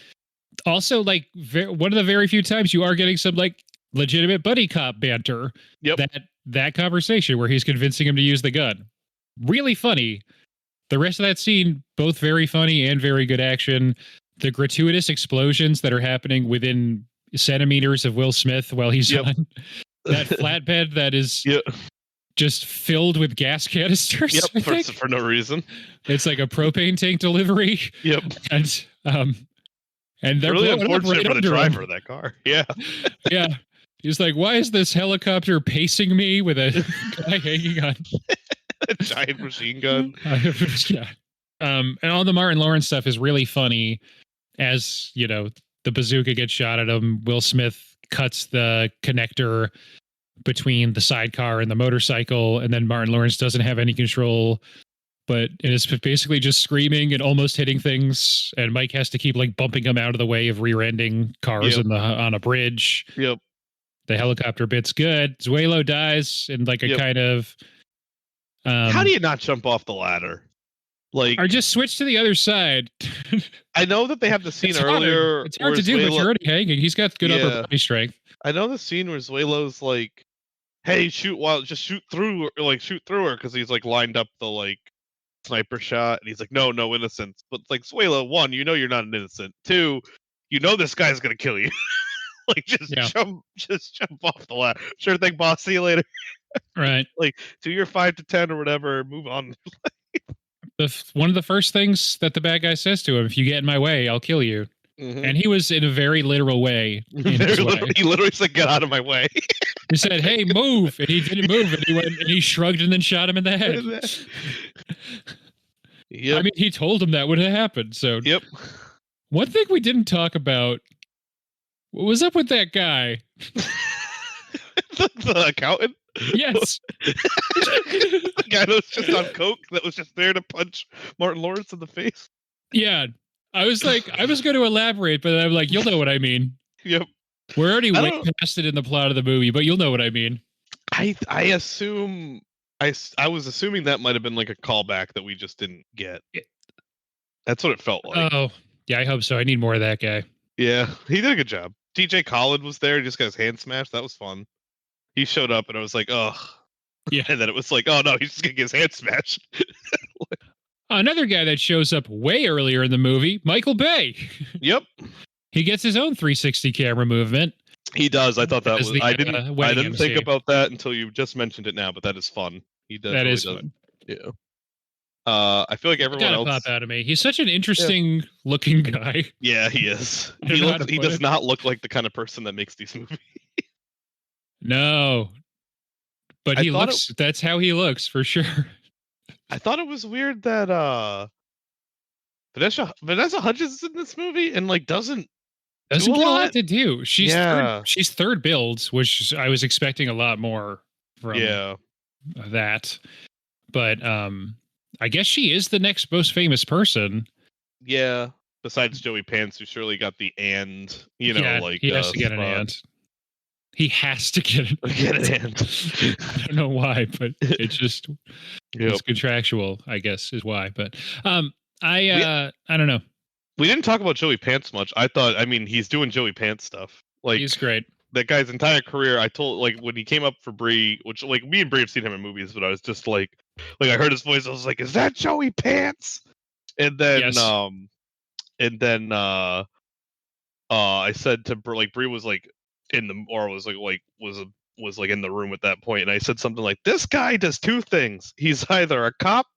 also, like, one of the very few times you are getting some, like, legitimate buddy cop banter. Yep. That conversation where he's convincing him to use the gun. Really funny. The rest of that scene, both very funny and very good action. The gratuitous explosions that are happening within centimeters of Will Smith while he's on that flatbed that is just filled with gas canisters. For no reason. It's like a propane tank delivery. Yep. And they're really blowing up unfortunate right for the under driver him. of that car. Yeah. Yeah. He's like, why is this helicopter pacing me with a guy hanging on a giant machine gun? Yeah. And all the Martin Lawrence stuff is really funny. As the bazooka gets shot at him, Will Smith cuts the connector between the sidecar and the motorcycle, and then Martin Lawrence doesn't have any control, but it is basically just screaming and almost hitting things, and Mike has to keep like bumping him out of the way of rear-ending cars on a bridge. Yep. The helicopter bit's good. Zuelo dies in like a kind of how do you not jump off the ladder? Like, or just switch to the other side. I know that they have the scene earlier. It's hard to do, but you're already hanging. He's got good upper body strength. I know the scene where Zuelo's like, "Hey, shoot through her," because he's like lined up the like sniper shot, and he's like, "No innocence." But like, Zuelo, one, you're not an innocent. Two, this guy's gonna kill you. Like, just jump off the ladder. Sure thing, boss. See you later. Right. Like, do your 5 to 10 or whatever. Move on. One of the first things that the bad guy says to him, if you get in my way, I'll kill you. Mm-hmm. And he was in a very literal way. He literally said, get out of my way. He said, hey, move. And he didn't move. And he went and he shrugged and then shot him in the head. I mean, he told him that would have happened. So, one thing we didn't talk about, what was up with that guy? the accountant? Yes. The guy that was just on coke, that was just there to punch Martin Lawrence in the face. Yeah. I was going to elaborate, but I'm like, you'll know what I mean. Yep. We're already way past it in the plot of the movie, but you'll know what I mean. I assume I was assuming that might have been like a callback that we just didn't get. That's what it felt like. Oh, yeah, I hope so. I need more of that guy. Yeah, he did a good job. TJ Collin was there. He just got his hand smashed. That was fun. He showed up, and I was like, oh. Yeah. And then it was like, oh, no, he's just going to get his hand smashed. Another guy that shows up way earlier in the movie, Michael Bay. Yep. He gets his own 360 camera movement. He does. I thought that was... I didn't think about that until you just mentioned it now, but that is fun. He does. That really is fun. Yeah. I feel like everyone else pop out of me. He's such an interesting looking guy. Yeah, he is. He does not look like the kind of person that makes these movies. No. But he looks. That's how he looks for sure. I thought it was weird that Vanessa Hudgens is in this movie and like doesn't get a lot to do. She's third builds, which I was expecting a lot more from that. But I guess she is the next most famous person. Yeah. Besides Joey Pants, who surely got the and, you know, like he has to get an and. He has to get an and. I don't know why, but it's just it's contractual, I guess, is why. But I don't know. We didn't talk about Joey Pants much. I mean, he's doing Joey Pants stuff. Like he's great. That guy's entire career. I told like when he came up for Bree, which like me and Bree have seen him in movies, but I was just like I heard his voice. I was like, is that Joey Pants? And then I said to Bree was like in the or was like in the room at that point, and I said something like, this guy does two things. He's either a cop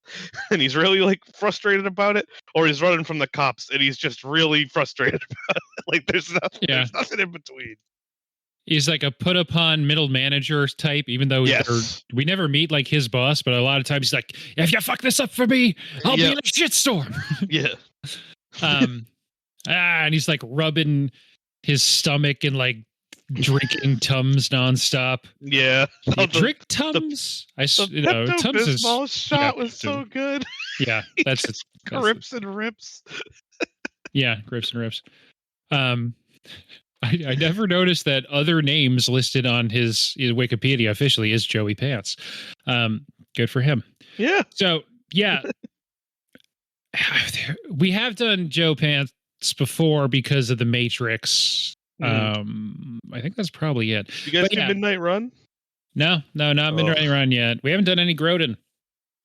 and he's really like frustrated about it, or he's running from the cops and he's just really frustrated about it. Like there's nothing in between. He's like a put upon middle manager type, even though we never meet like his boss, but a lot of times he's like, if you fuck this up for me, I'll be in a shitstorm. And he's like rubbing his stomach and like drinking Tums nonstop. Yeah. Drink Tums? Tums is shot was so good. Yeah, that's grips and rips. Yeah, grips and rips. I never noticed that other names listed on his Wikipedia officially is Joey Pants. Good for him. Yeah. So yeah, we have done Joe Pants before because of the Matrix. I think that's probably it. You guys do Midnight Run? No, not Midnight Run yet. We haven't done any Grodin.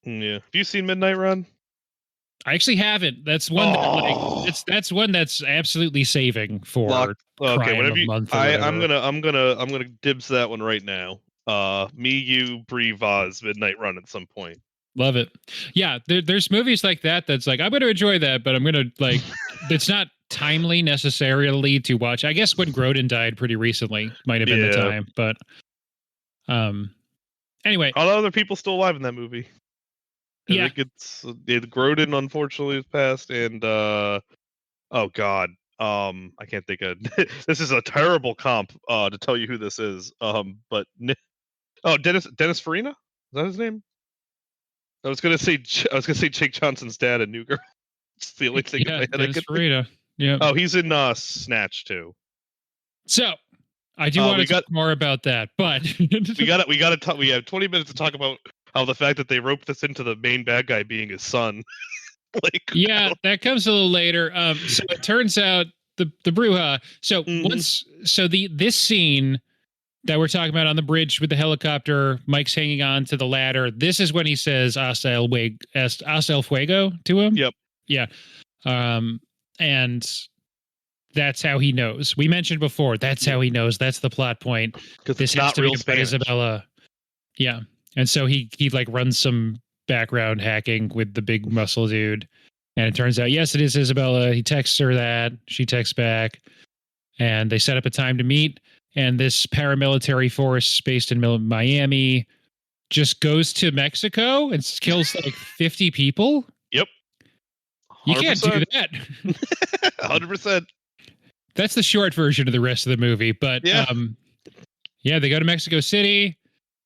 Yeah. Have you seen Midnight Run? I actually haven't. That's one that's one that's absolutely saving for whatever you. I'm gonna dibs that one right now. Me, you, Bree, Vaz, Midnight Run at some point. Love it. Yeah, there's movies like that that's like I'm gonna enjoy that, but I'm gonna like it's not timely necessarily to watch. I guess when Grodin died pretty recently might have been the time, but anyway, a lot of other people still alive in that movie. I think it's Grodin unfortunately has passed, and oh god, I can't think of this is a terrible comp to tell you who this is. But Dennis Farina, is that his name? I was gonna say Jake Johnson's dad in New Girl. It's the only thing in my head. Dennis Farina. Yeah. Oh, he's in Snatch too. So I do want to talk more about that, but we got to talk. We have 20 minutes to talk about how the fact that they roped this into the main bad guy being his son. That comes a little later. So it turns out the Bruja. So this scene that we're talking about on the bridge with the helicopter, Mike's hanging on to the ladder. This is when he says "Hasta el fuego" to him. Yep. Yeah. And that's how he knows. We mentioned before. That's how he knows. That's the plot point. This has to be about Isabella. Yeah. And so he like runs some background hacking with the big muscle dude. And it turns out, yes, it is Isabella. He texts her that. She texts back. And they set up a time to meet. And this paramilitary force based in Miami just goes to Mexico and kills like 50 people. Yep. 100%. You can't do that. 100%. That's the short version of the rest of the movie. But they go to Mexico City.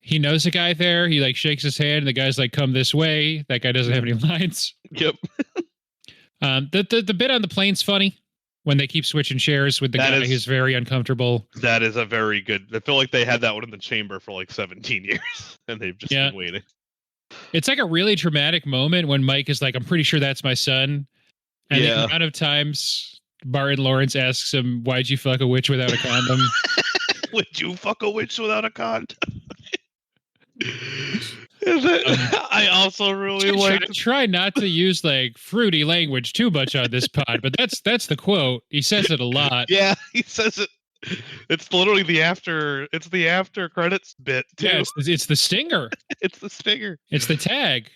He knows a guy there. He like shakes his hand. And the guy's like, come this way. That guy doesn't have any lines. Yep. The bit on the plane's funny when they keep switching chairs with the guy who's very uncomfortable. That is a very good. I feel like they had that one in the chamber for like 17 years and they've just been waiting. It's like a really traumatic moment when Mike is like, I'm pretty sure that's my son. And the amount of times Martin Lawrence asks him, why'd you fuck a witch without a condom? Would you fuck a witch without a condom? I also really try not to use like fruity language too much on this pod, but that's the quote. He says it a lot. Yeah, he says it. It's literally the after credits bit too. Yeah, it's the stinger. It's the stinger. It's the tag.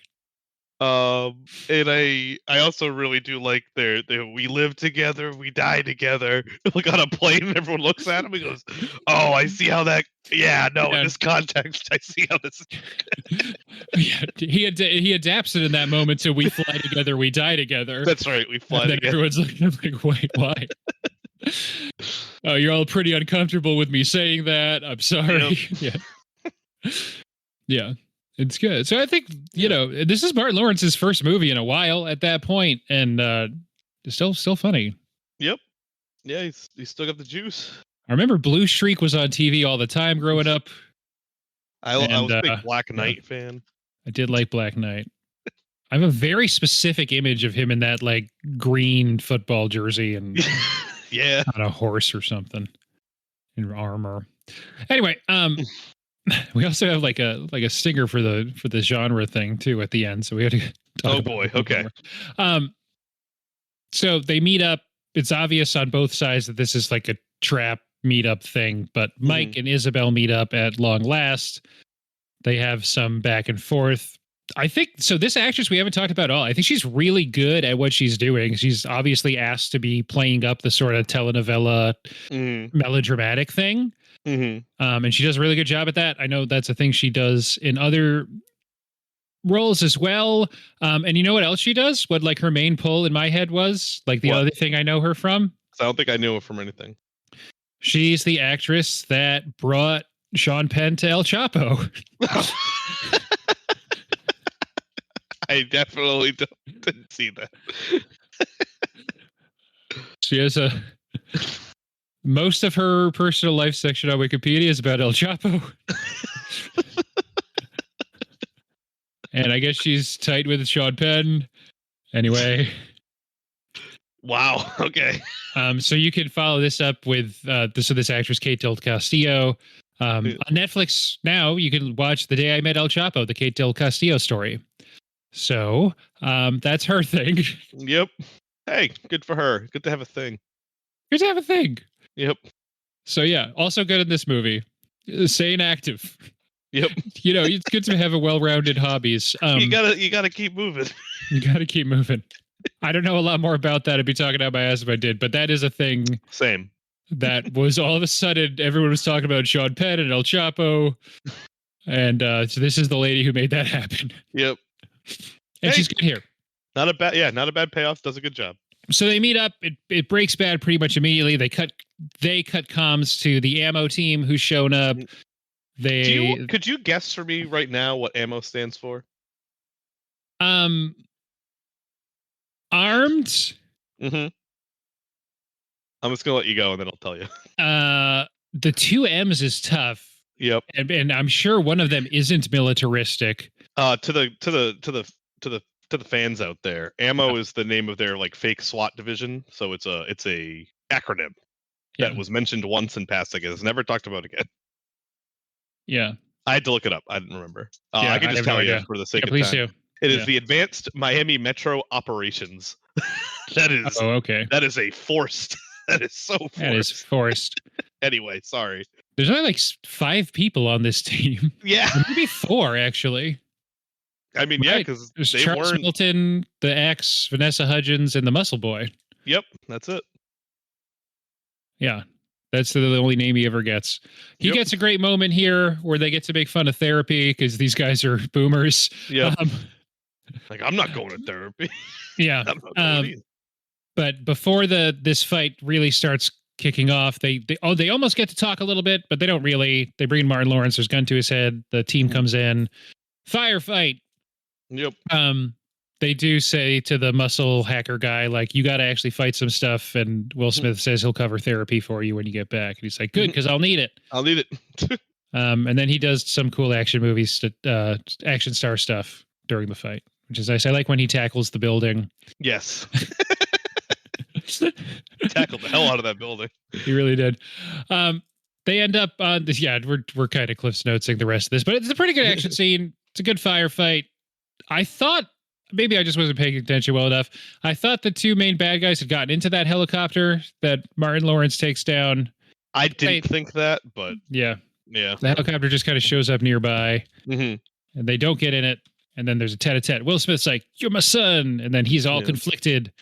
And I also really do like their we live together, we die together. Like on a plane, and everyone looks at him. He goes, "Oh, I see how that. Yeah, no, in this context, I see how this." Yeah, he adapts it in that moment to "we fly together, we die together." That's right, we fly And then together. everyone's looking at him like, "Wait, why?" Oh, you're all pretty uncomfortable with me saying that. I'm sorry. Yeah. Yeah. It's good. So I think, you know, this is Martin Lawrence's first movie in a while at that point, and it's still funny. Yep. Yeah, he's still got the juice. I remember Blue Streak was on TV all the time growing up. I was a big Black Knight fan. I did like Black Knight. I have a very specific image of him in that like green football jersey and yeah, on a horse or something in armor. Anyway, we also have like a stinger for the genre thing too at the end, so we have to talk about boy, okay. So they meet up. It's obvious on both sides that this is like a trap meetup thing, but Mike and Isabel meet up at long last. They have some back and forth. I think so. This actress we haven't talked about at all. I think she's really good at what she's doing. She's obviously asked to be playing up the sort of telenovela melodramatic thing. And she does a really good job at that. I know that's a thing she does in other roles as well. And you know what else she does? What like her main pull in my head was? Like the other thing I know her from? I don't think I knew her from anything. She's the actress that brought Sean Penn to El Chapo. I definitely didn't see that. She has most of her personal life section on Wikipedia is about El Chapo. And I guess she's tight with Sean Penn. Anyway. Wow. Okay. So you can follow this up with this actress, Kate Del Castillo. On Netflix now, you can watch The Day I Met El Chapo, the Kate Del Castillo story. So that's her thing. Yep. Hey, good for her. Good to have a thing. Good to have a thing. Yep. So yeah, also good in this movie. Sane, active. Yep. You know, it's good to have a well-rounded hobbies. You gotta keep moving. You gotta keep moving. I don't know a lot more about that. I'd be talking out my ass if I did, but that is a thing. Same. That was all of a sudden everyone was talking about Sean Penn and El Chapo, and so this is the lady who made that happen. Yep. And she's good here. Not a bad payoff. Does a good job. So they meet up. It breaks bad pretty much immediately. They cut comms to the ammo team who's shown up. Could you guess for me right now what ammo stands for? Armed. Mm-hmm. I'm just gonna let you go and then I'll tell you. The two M's is tough. Yep. And I'm sure one of them isn't militaristic. To the fans out there, ammo is the name of their like fake SWAT division. So it's a acronym that was mentioned once in past. I guess never talked about again. Yeah. I had to look it up. I didn't remember. I can just tell you for the sake of please time. Do. It is the Advanced Miami Metro Operations. That is. Oh, okay. That is a forced. That is so forced. That is forced. Anyway, sorry. There's only like 5 people on this team. Yeah. Maybe 4, actually. I mean, yeah, because there's Charles Melton, the X, Vanessa Hudgens, and the Muscle Boy. Yep, that's it. Yeah, that's the only name he ever gets. He gets a great moment here where they get to make fun of therapy because these guys are boomers. Yeah. Like, I'm not going to therapy. Yeah. But before this fight really starts kicking off, they almost get to talk a little bit, but they don't really. They bring in Martin Lawrence. There's gun to his head. The team comes in. Firefight. Yep. They do say to the muscle hacker guy, like, you got to actually fight some stuff. And Will Smith says he'll cover therapy for you when you get back. And he's like, good, because I'll need it. I'll need it. And then he does some cool action movies, action star stuff during the fight, which is nice. I like when he tackles the building. Yes. Tackled the hell out of that building. He really did. They end up on this. Yeah, we're kind of Cliff's noting the rest of this, but it's a pretty good action scene. It's a good firefight. I thought maybe I just wasn't paying attention well enough. I thought the 2 main bad guys had gotten into that helicopter that Martin Lawrence takes down. I didn't think that, but yeah. The helicopter just kind of shows up nearby, and they don't get in it. And then there's a tete-a-tete. Will Smith's like, "You're my son," and then he's all conflicted.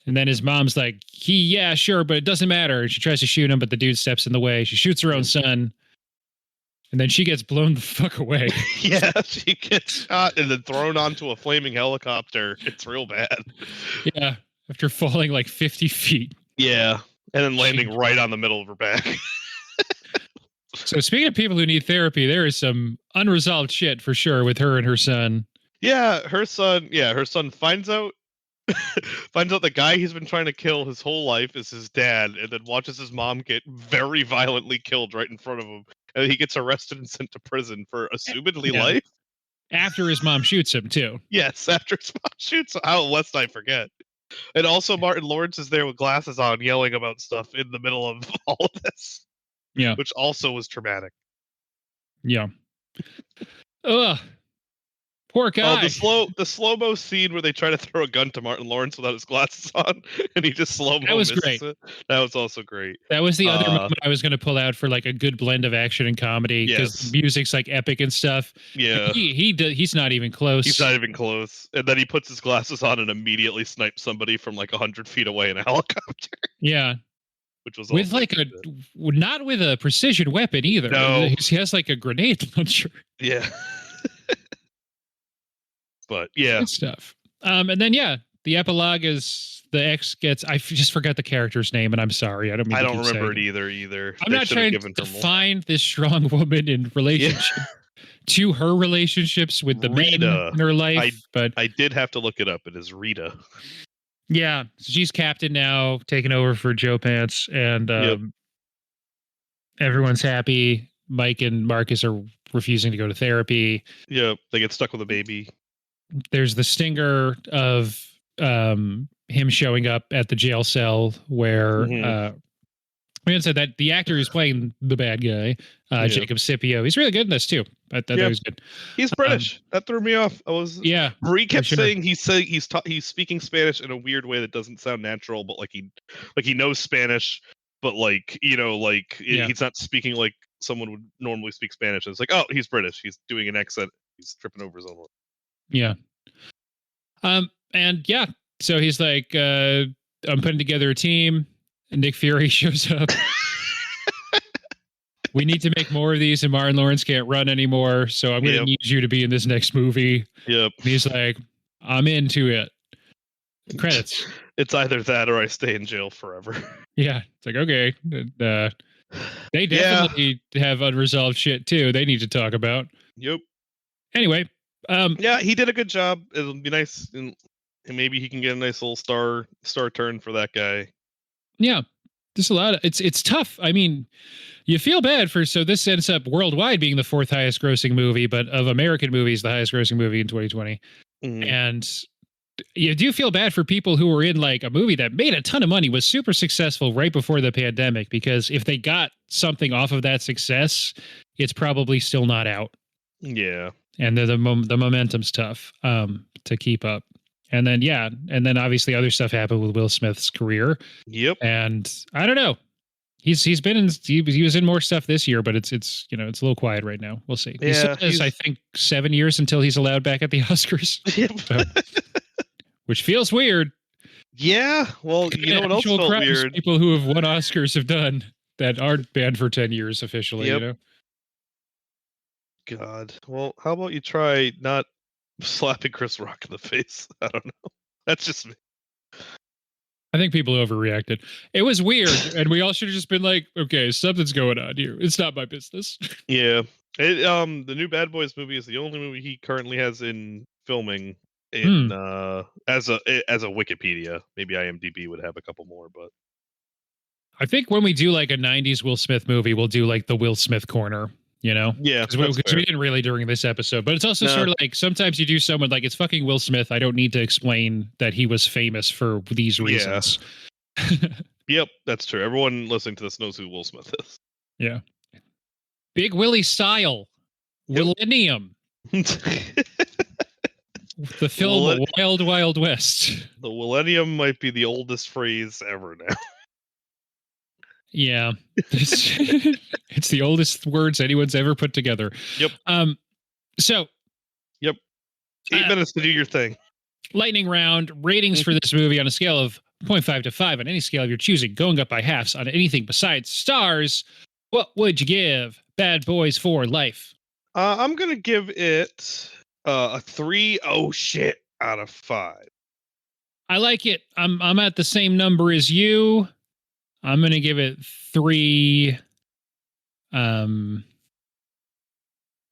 And then his mom's like, "Yeah, sure, but it doesn't matter." And she tries to shoot him, but the dude steps in the way. She shoots her own son. And then she gets blown the fuck away. Yeah, she gets shot and then thrown onto a flaming helicopter. It's real bad. Yeah, after falling like 50 feet. Yeah, and then landing right on the middle of her back. So speaking of people who need therapy, there is some unresolved shit for sure with her and her son. Yeah, her son finds out the guy he's been trying to kill his whole life is his dad, and then watches his mom get very violently killed right in front of him. And he gets arrested and sent to prison for assumedly life. After his mom shoots him, too. Yes, after his mom shoots him. How lest I forget. And also Martin Lawrence is there with glasses on yelling about stuff in the middle of all of this. Yeah. Which also was traumatic. Yeah. Ugh. Poor guy. The slow-mo scene where they try to throw a gun to Martin Lawrence without his glasses on, and he just slow-mo That was misses great. it. That was also great. That was the other moment I was going to pull out for like a good blend of action and comedy, because music's like epic and stuff. Yeah. He's not even close. He's not even close. And then he puts his glasses on and immediately snipes somebody from like 100 feet away in a helicopter. Yeah. Which was with like not with a precision weapon either. No. He has like a grenade launcher. Yeah. But yeah. Good stuff. And then the epilogue is the ex gets. I just forgot the character's name, and I'm sorry. I don't remember it either. I'm not trying to find this strong woman in relationship to her relationships with the men in her life. But I did have to look it up. It is Rita. Yeah, she's captain now, taking over for Joe Pants, and everyone's happy. Mike and Marcus are refusing to go to therapy. Yeah, they get stuck with a baby. There's the stinger of him showing up at the jail cell where we said that the actor who's playing the bad guy, Jacob Scipio, he's really good in this too. I thought he was good. He's British. That threw me off. Marie kept saying he's speaking Spanish in a weird way that doesn't sound natural, but like he knows Spanish, but he's not speaking like someone would normally speak Spanish. And it's like, oh, he's British. He's doing an accent. He's tripping over his own words. Yeah. So he's like, I'm putting together a team, and Nick Fury shows up. We need to make more of these, and Martin Lawrence can't run anymore, so I'm going to need you to be in this next movie. Yep. And he's like, I'm into it. Credits. It's either that or I stay in jail forever. Yeah. It's like, okay. They definitely have unresolved shit, too. They need to talk about. Yep. Anyway. He did a good job. It'll be nice, and maybe he can get a nice little star turn for that guy. Yeah. Just a lot of it's tough. I mean, you feel bad so this ends up worldwide being the 4th highest grossing movie, but of American movies, the highest grossing movie in 2020. And you do feel bad for people who were in like a movie that made a ton of money, was super successful right before the pandemic, because if they got something off of that success, it's probably still not out. Yeah. And the momentum's tough to keep up. And then obviously other stuff happened with Will Smith's career. Yep. And I don't know. He was in more stuff this year, but it's a little quiet right now. We'll see. Yeah, he says, I think 7 years until he's allowed back at the Oscars. Which feels weird. Yeah. Well, you know what else felt weird? People who have won Oscars have done that aren't banned for 10 years officially. Yep. You know? God. Well, how about you try not slapping Chris Rock in the face? I don't know. That's just me. I think people overreacted. It was weird, and we all should have just been like, okay, something's going on here. It's not my business. Yeah. The new Bad Boys movie is the only movie he currently has in filming in as a Wikipedia. Maybe IMDb would have a couple more, but I think when we do like a 90s Will Smith movie, we'll do like the Will Smith corner. Yeah, because we didn't really during this episode, but it's also sort of like sometimes you do someone like it's fucking Will Smith. I don't need to explain that he was famous for these reasons. Yeah. Yep, that's true. Everyone listening to this knows who Will Smith is. Yeah. Big Willie style. Yep. Millennium. The film Wild Wild West. The millennium might be the oldest phrase ever now. Yeah. It's the oldest words anyone's ever put together. Yep. So. Yep. 8 minutes to do your thing. Lightning round ratings for this movie on a scale of 0.5 to 5 on any scale of your choosing, going up by halves on anything besides stars. What would you give Bad Boys for Life? I'm gonna give it a 3 oh shit out of 5. I like it. I'm at the same number as you. I'm gonna give it 3.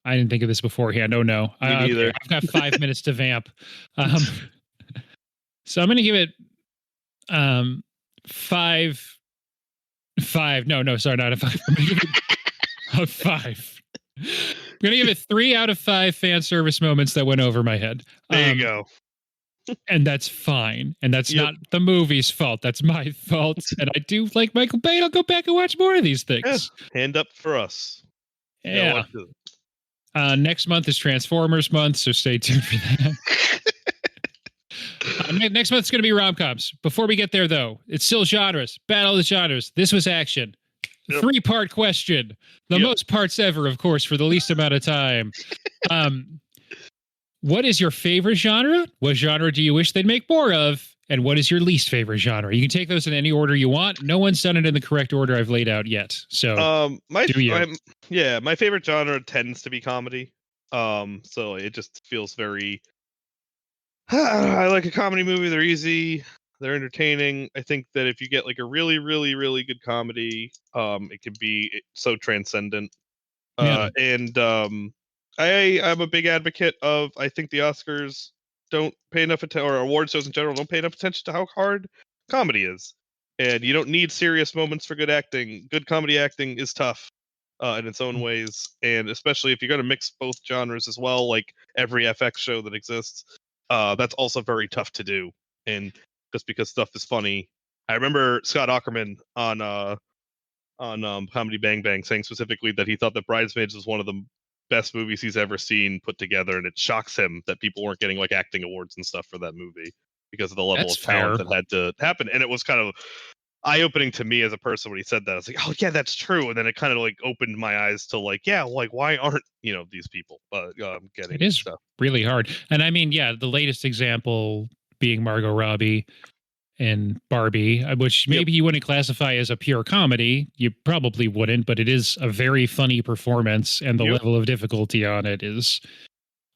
I didn't think of this beforehand. Oh no. Me neither. Okay, I've got 5 minutes to vamp. So I'm gonna give it 5. No, sorry, not a 5. I'm gonna give it a 5. I'm gonna give it 3 out of 5 fan service moments that went over my head. There you go. And that's fine. And that's not the movie's fault. That's my fault. And I do like Michael Bay. I'll go back and watch more of these things. Hand up for us. Yeah. Next month is Transformers month, so stay tuned for that. Next month's going to be rom-coms. Before we get there, though, it's still genres. Battle of the genres. This was action. Yep. 3-part question. The most parts ever, of course, for the least amount of time. What is your favorite genre? What genre do you wish they'd make more of? And what is your least favorite genre? You can take those in any order you want. No one's done it in the correct order I've laid out yet. So, my favorite genre tends to be comedy. So it just feels very. I like a comedy movie. They're easy. They're entertaining. I think that if you get like a really, really, really good comedy, it can be so transcendent. And I'm a big advocate of. I think the Oscars don't pay enough attention, or award shows in general don't pay enough attention to how hard comedy is. And you don't need serious moments for good acting. Good comedy acting is tough in its own ways, and especially if you're going to mix both genres as well, like every FX show that exists, that's also very tough to do. And just because stuff is funny, I remember Scott Aukerman on Comedy Bang Bang saying specifically that he thought that Bridesmaids was one of the best movies he's ever seen put together, and it shocks him that people weren't getting like acting awards and stuff for that movie because of the level of talent that had to happen. And it was kind of eye-opening to me as a person when he said that. I was like, oh yeah, that's true. And then it kind of like opened my eyes to like, yeah, like why aren't these people getting it is stuff? Really hard. And I mean, the latest example being Margot Robbie and Barbie, which maybe you wouldn't classify as a pure comedy. You probably wouldn't, but it is a very funny performance, and the level of difficulty on it is,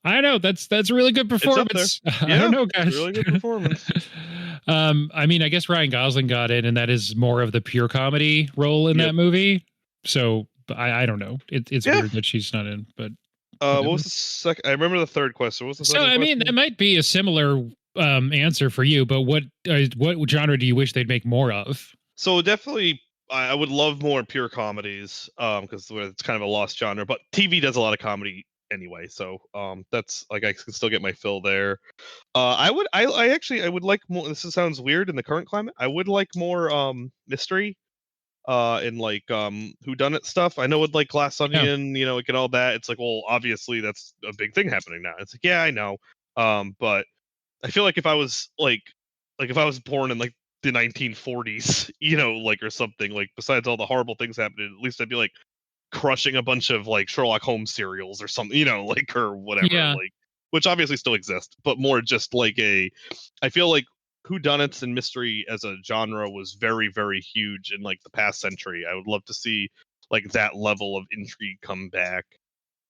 I don't know, that's a really good performance. I don't know, guys. Really good performance. I mean, I guess Ryan Gosling got it, and that is more of the pure comedy role in that movie. So I don't know. It's weird that she's not in, but what was the second? I remember the third question. What was the second question? I mean, that might be a similar answer for you, but what genre do you wish they'd make more of? So definitely, I would love more pure comedies, because it's kind of a lost genre. But TV does a lot of comedy anyway, so that's like I can still get my fill there. I would like more. This sounds weird in the current climate. I would like more mystery, and like whodunit stuff. I know with like Glass Onion, like and all that. It's like, well, obviously that's a big thing happening now. It's like, yeah, I know, but I feel like if I was if I was born in like the 1940s, like or something, like besides all the horrible things happening, at least I'd be like crushing a bunch of like Sherlock Holmes serials or something, like or whatever, like which obviously still exist, but more just like I feel like whodunits and mystery as a genre was very, very huge in like the past century. I would love to see like that level of intrigue come back.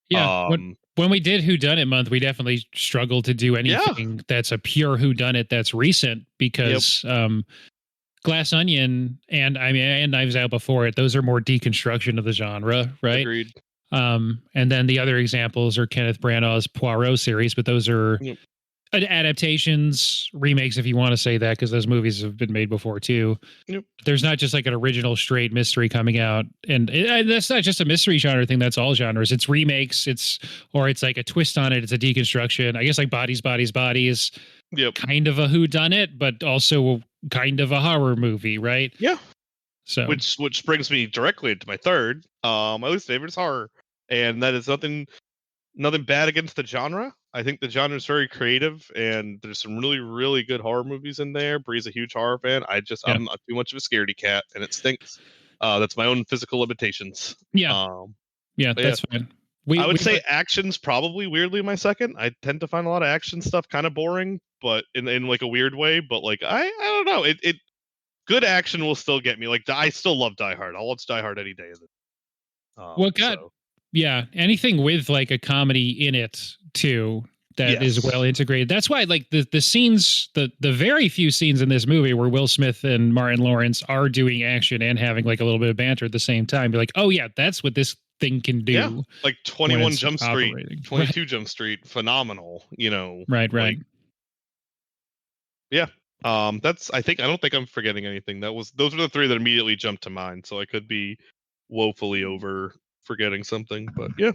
Yeah. When we did Whodunit Month, we definitely struggled to do anything that's a pure whodunit that's recent, because Glass Onion and Knives Out before it, those are more deconstruction of the genre, right? Agreed. And then the other examples are Kenneth Branagh's Poirot series, but those are adaptations, remakes, if you want to say that, because those movies have been made before too. There's not just like an original straight mystery coming out, and that's not just a mystery genre thing. That's all genres. It's remakes. It's like a twist on it. It's a deconstruction. I guess like Bodies, kind of a whodunit, but also kind of a horror movie, right? Yeah. So which brings me directly into my third. My least favorite is horror, and that is nothing bad against the genre. I think the genre is very creative, and there's some really, really good horror movies in there. Bree's a huge horror fan. I'm too much of a scaredy cat, and it stinks. That's my own physical limitations. That's fine. I would say action's probably weirdly my second. I tend to find a lot of action stuff kind of boring, but in like a weird way. But like I don't know. It good action will still get me. Like I still love Die Hard. I'll watch Die Hard any day of it. Yeah, anything with like a comedy in it too that is well integrated. That's why like the scenes, the very few scenes in this movie where Will Smith and Martin Lawrence are doing action and having like a little bit of banter at the same time. You're like, oh yeah, that's what this thing can do. Yeah, like 21 Jump Street, 22 Jump Street, phenomenal. Right. Like, yeah. I don't think I'm forgetting anything. Those are the three that immediately jumped to mind. So I could be woefully over forgetting something, but yeah.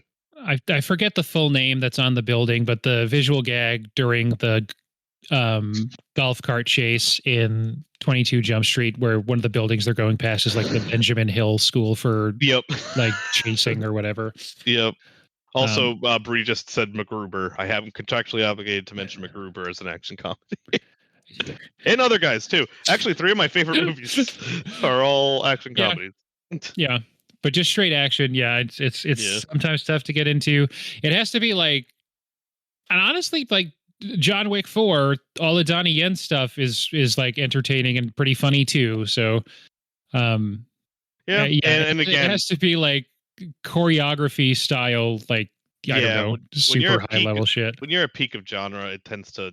I forget the full name that's on the building, but the visual gag during the golf cart chase in 22 Jump Street, where one of the buildings they're going past is like the Benjamin Hill School for like chasing or whatever. Yep. Also, Bree just said MacGruber. I haven't contractually obligated to mention MacGruber as an action comedy. And other guys too. Actually, 3 of my favorite movies are all action comedies. Yeah. But just straight action, yeah, it's sometimes tough to get into. It has to be like, and honestly, like John Wick 4, all the Donnie Yen stuff is like entertaining and pretty funny too. So, and again, it has to be like choreography style, like I don't know, super high level shit. When you're at peak of genre, it tends to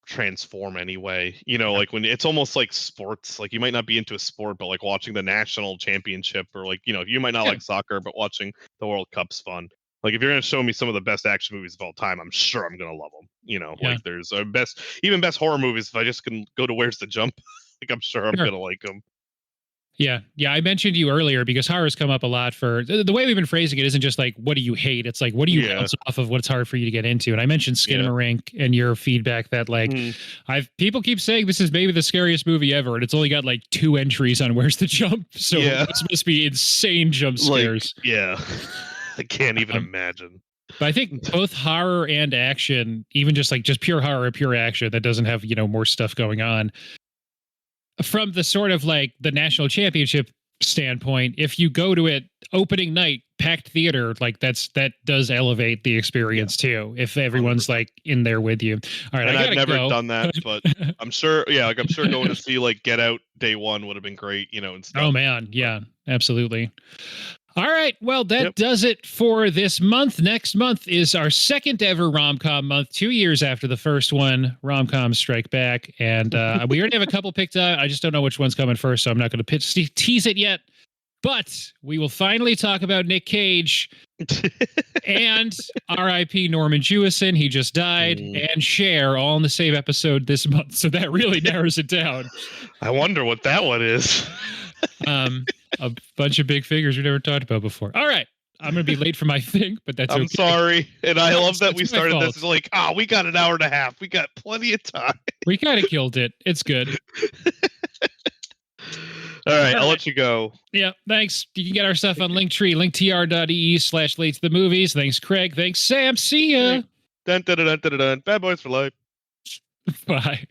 transform anyway, like when it's almost like sports. Like you might not be into a sport, but like watching the national championship, or like you might not like soccer, but watching the World Cup's fun. Like if you're going to show me some of the best action movies of all time, I'm sure I'm going to love them. Like there's best horror movies. If I just can go to Where's the Jump, like I'm sure I'm going to like them. Yeah. I mentioned you earlier because horror's come up a lot. For the way we've been phrasing it isn't just like, what do you hate? It's like, what do you bounce off of what's hard for you to get into? And I mentioned Skinamarink and your feedback that like, people keep saying this is maybe the scariest movie ever. And it's only got like 2 entries on Where's the Jump. So this must be insane jump scares. Like, I can't even imagine. But I think both horror and action, even just pure horror, pure action that doesn't have, more stuff going on, from the sort of like the national championship standpoint, if you go to it opening night, packed theater, like that does elevate the experience too. If everyone's 100%. Like in there with you. All right. And I've never done that, but I'm sure. Yeah. Like I'm sure going to see like Get Out day one would have been great, and stuff. Oh man. Yeah, absolutely. All right. Well, that does it for this month. Next month is our second ever rom-com month, 2 years after the first one. Rom-coms strike back. And we already have a couple picked out. I just don't know which one's coming first, so I'm not going to tease it yet. But we will finally talk about Nick Cage and R.I.P. Norman Jewison. He just died. And Cher all in the same episode this month. So that really narrows it down. I wonder what that one is. A bunch of big figures we never talked about before. All right. I'm going to be late for my thing, but that's I'm sorry. And I love that we started this like, we got an hour and a half. We got plenty of time. We kind of killed it. It's good. All right. I'll let you go. Yeah. Thanks. You can get our stuff on Linktree, linktr.ee/late to the movies. Thanks, Craig. Thanks, Sam. See ya. Dun, dun, dun, dun, dun, dun. Bad boys for life. Bye.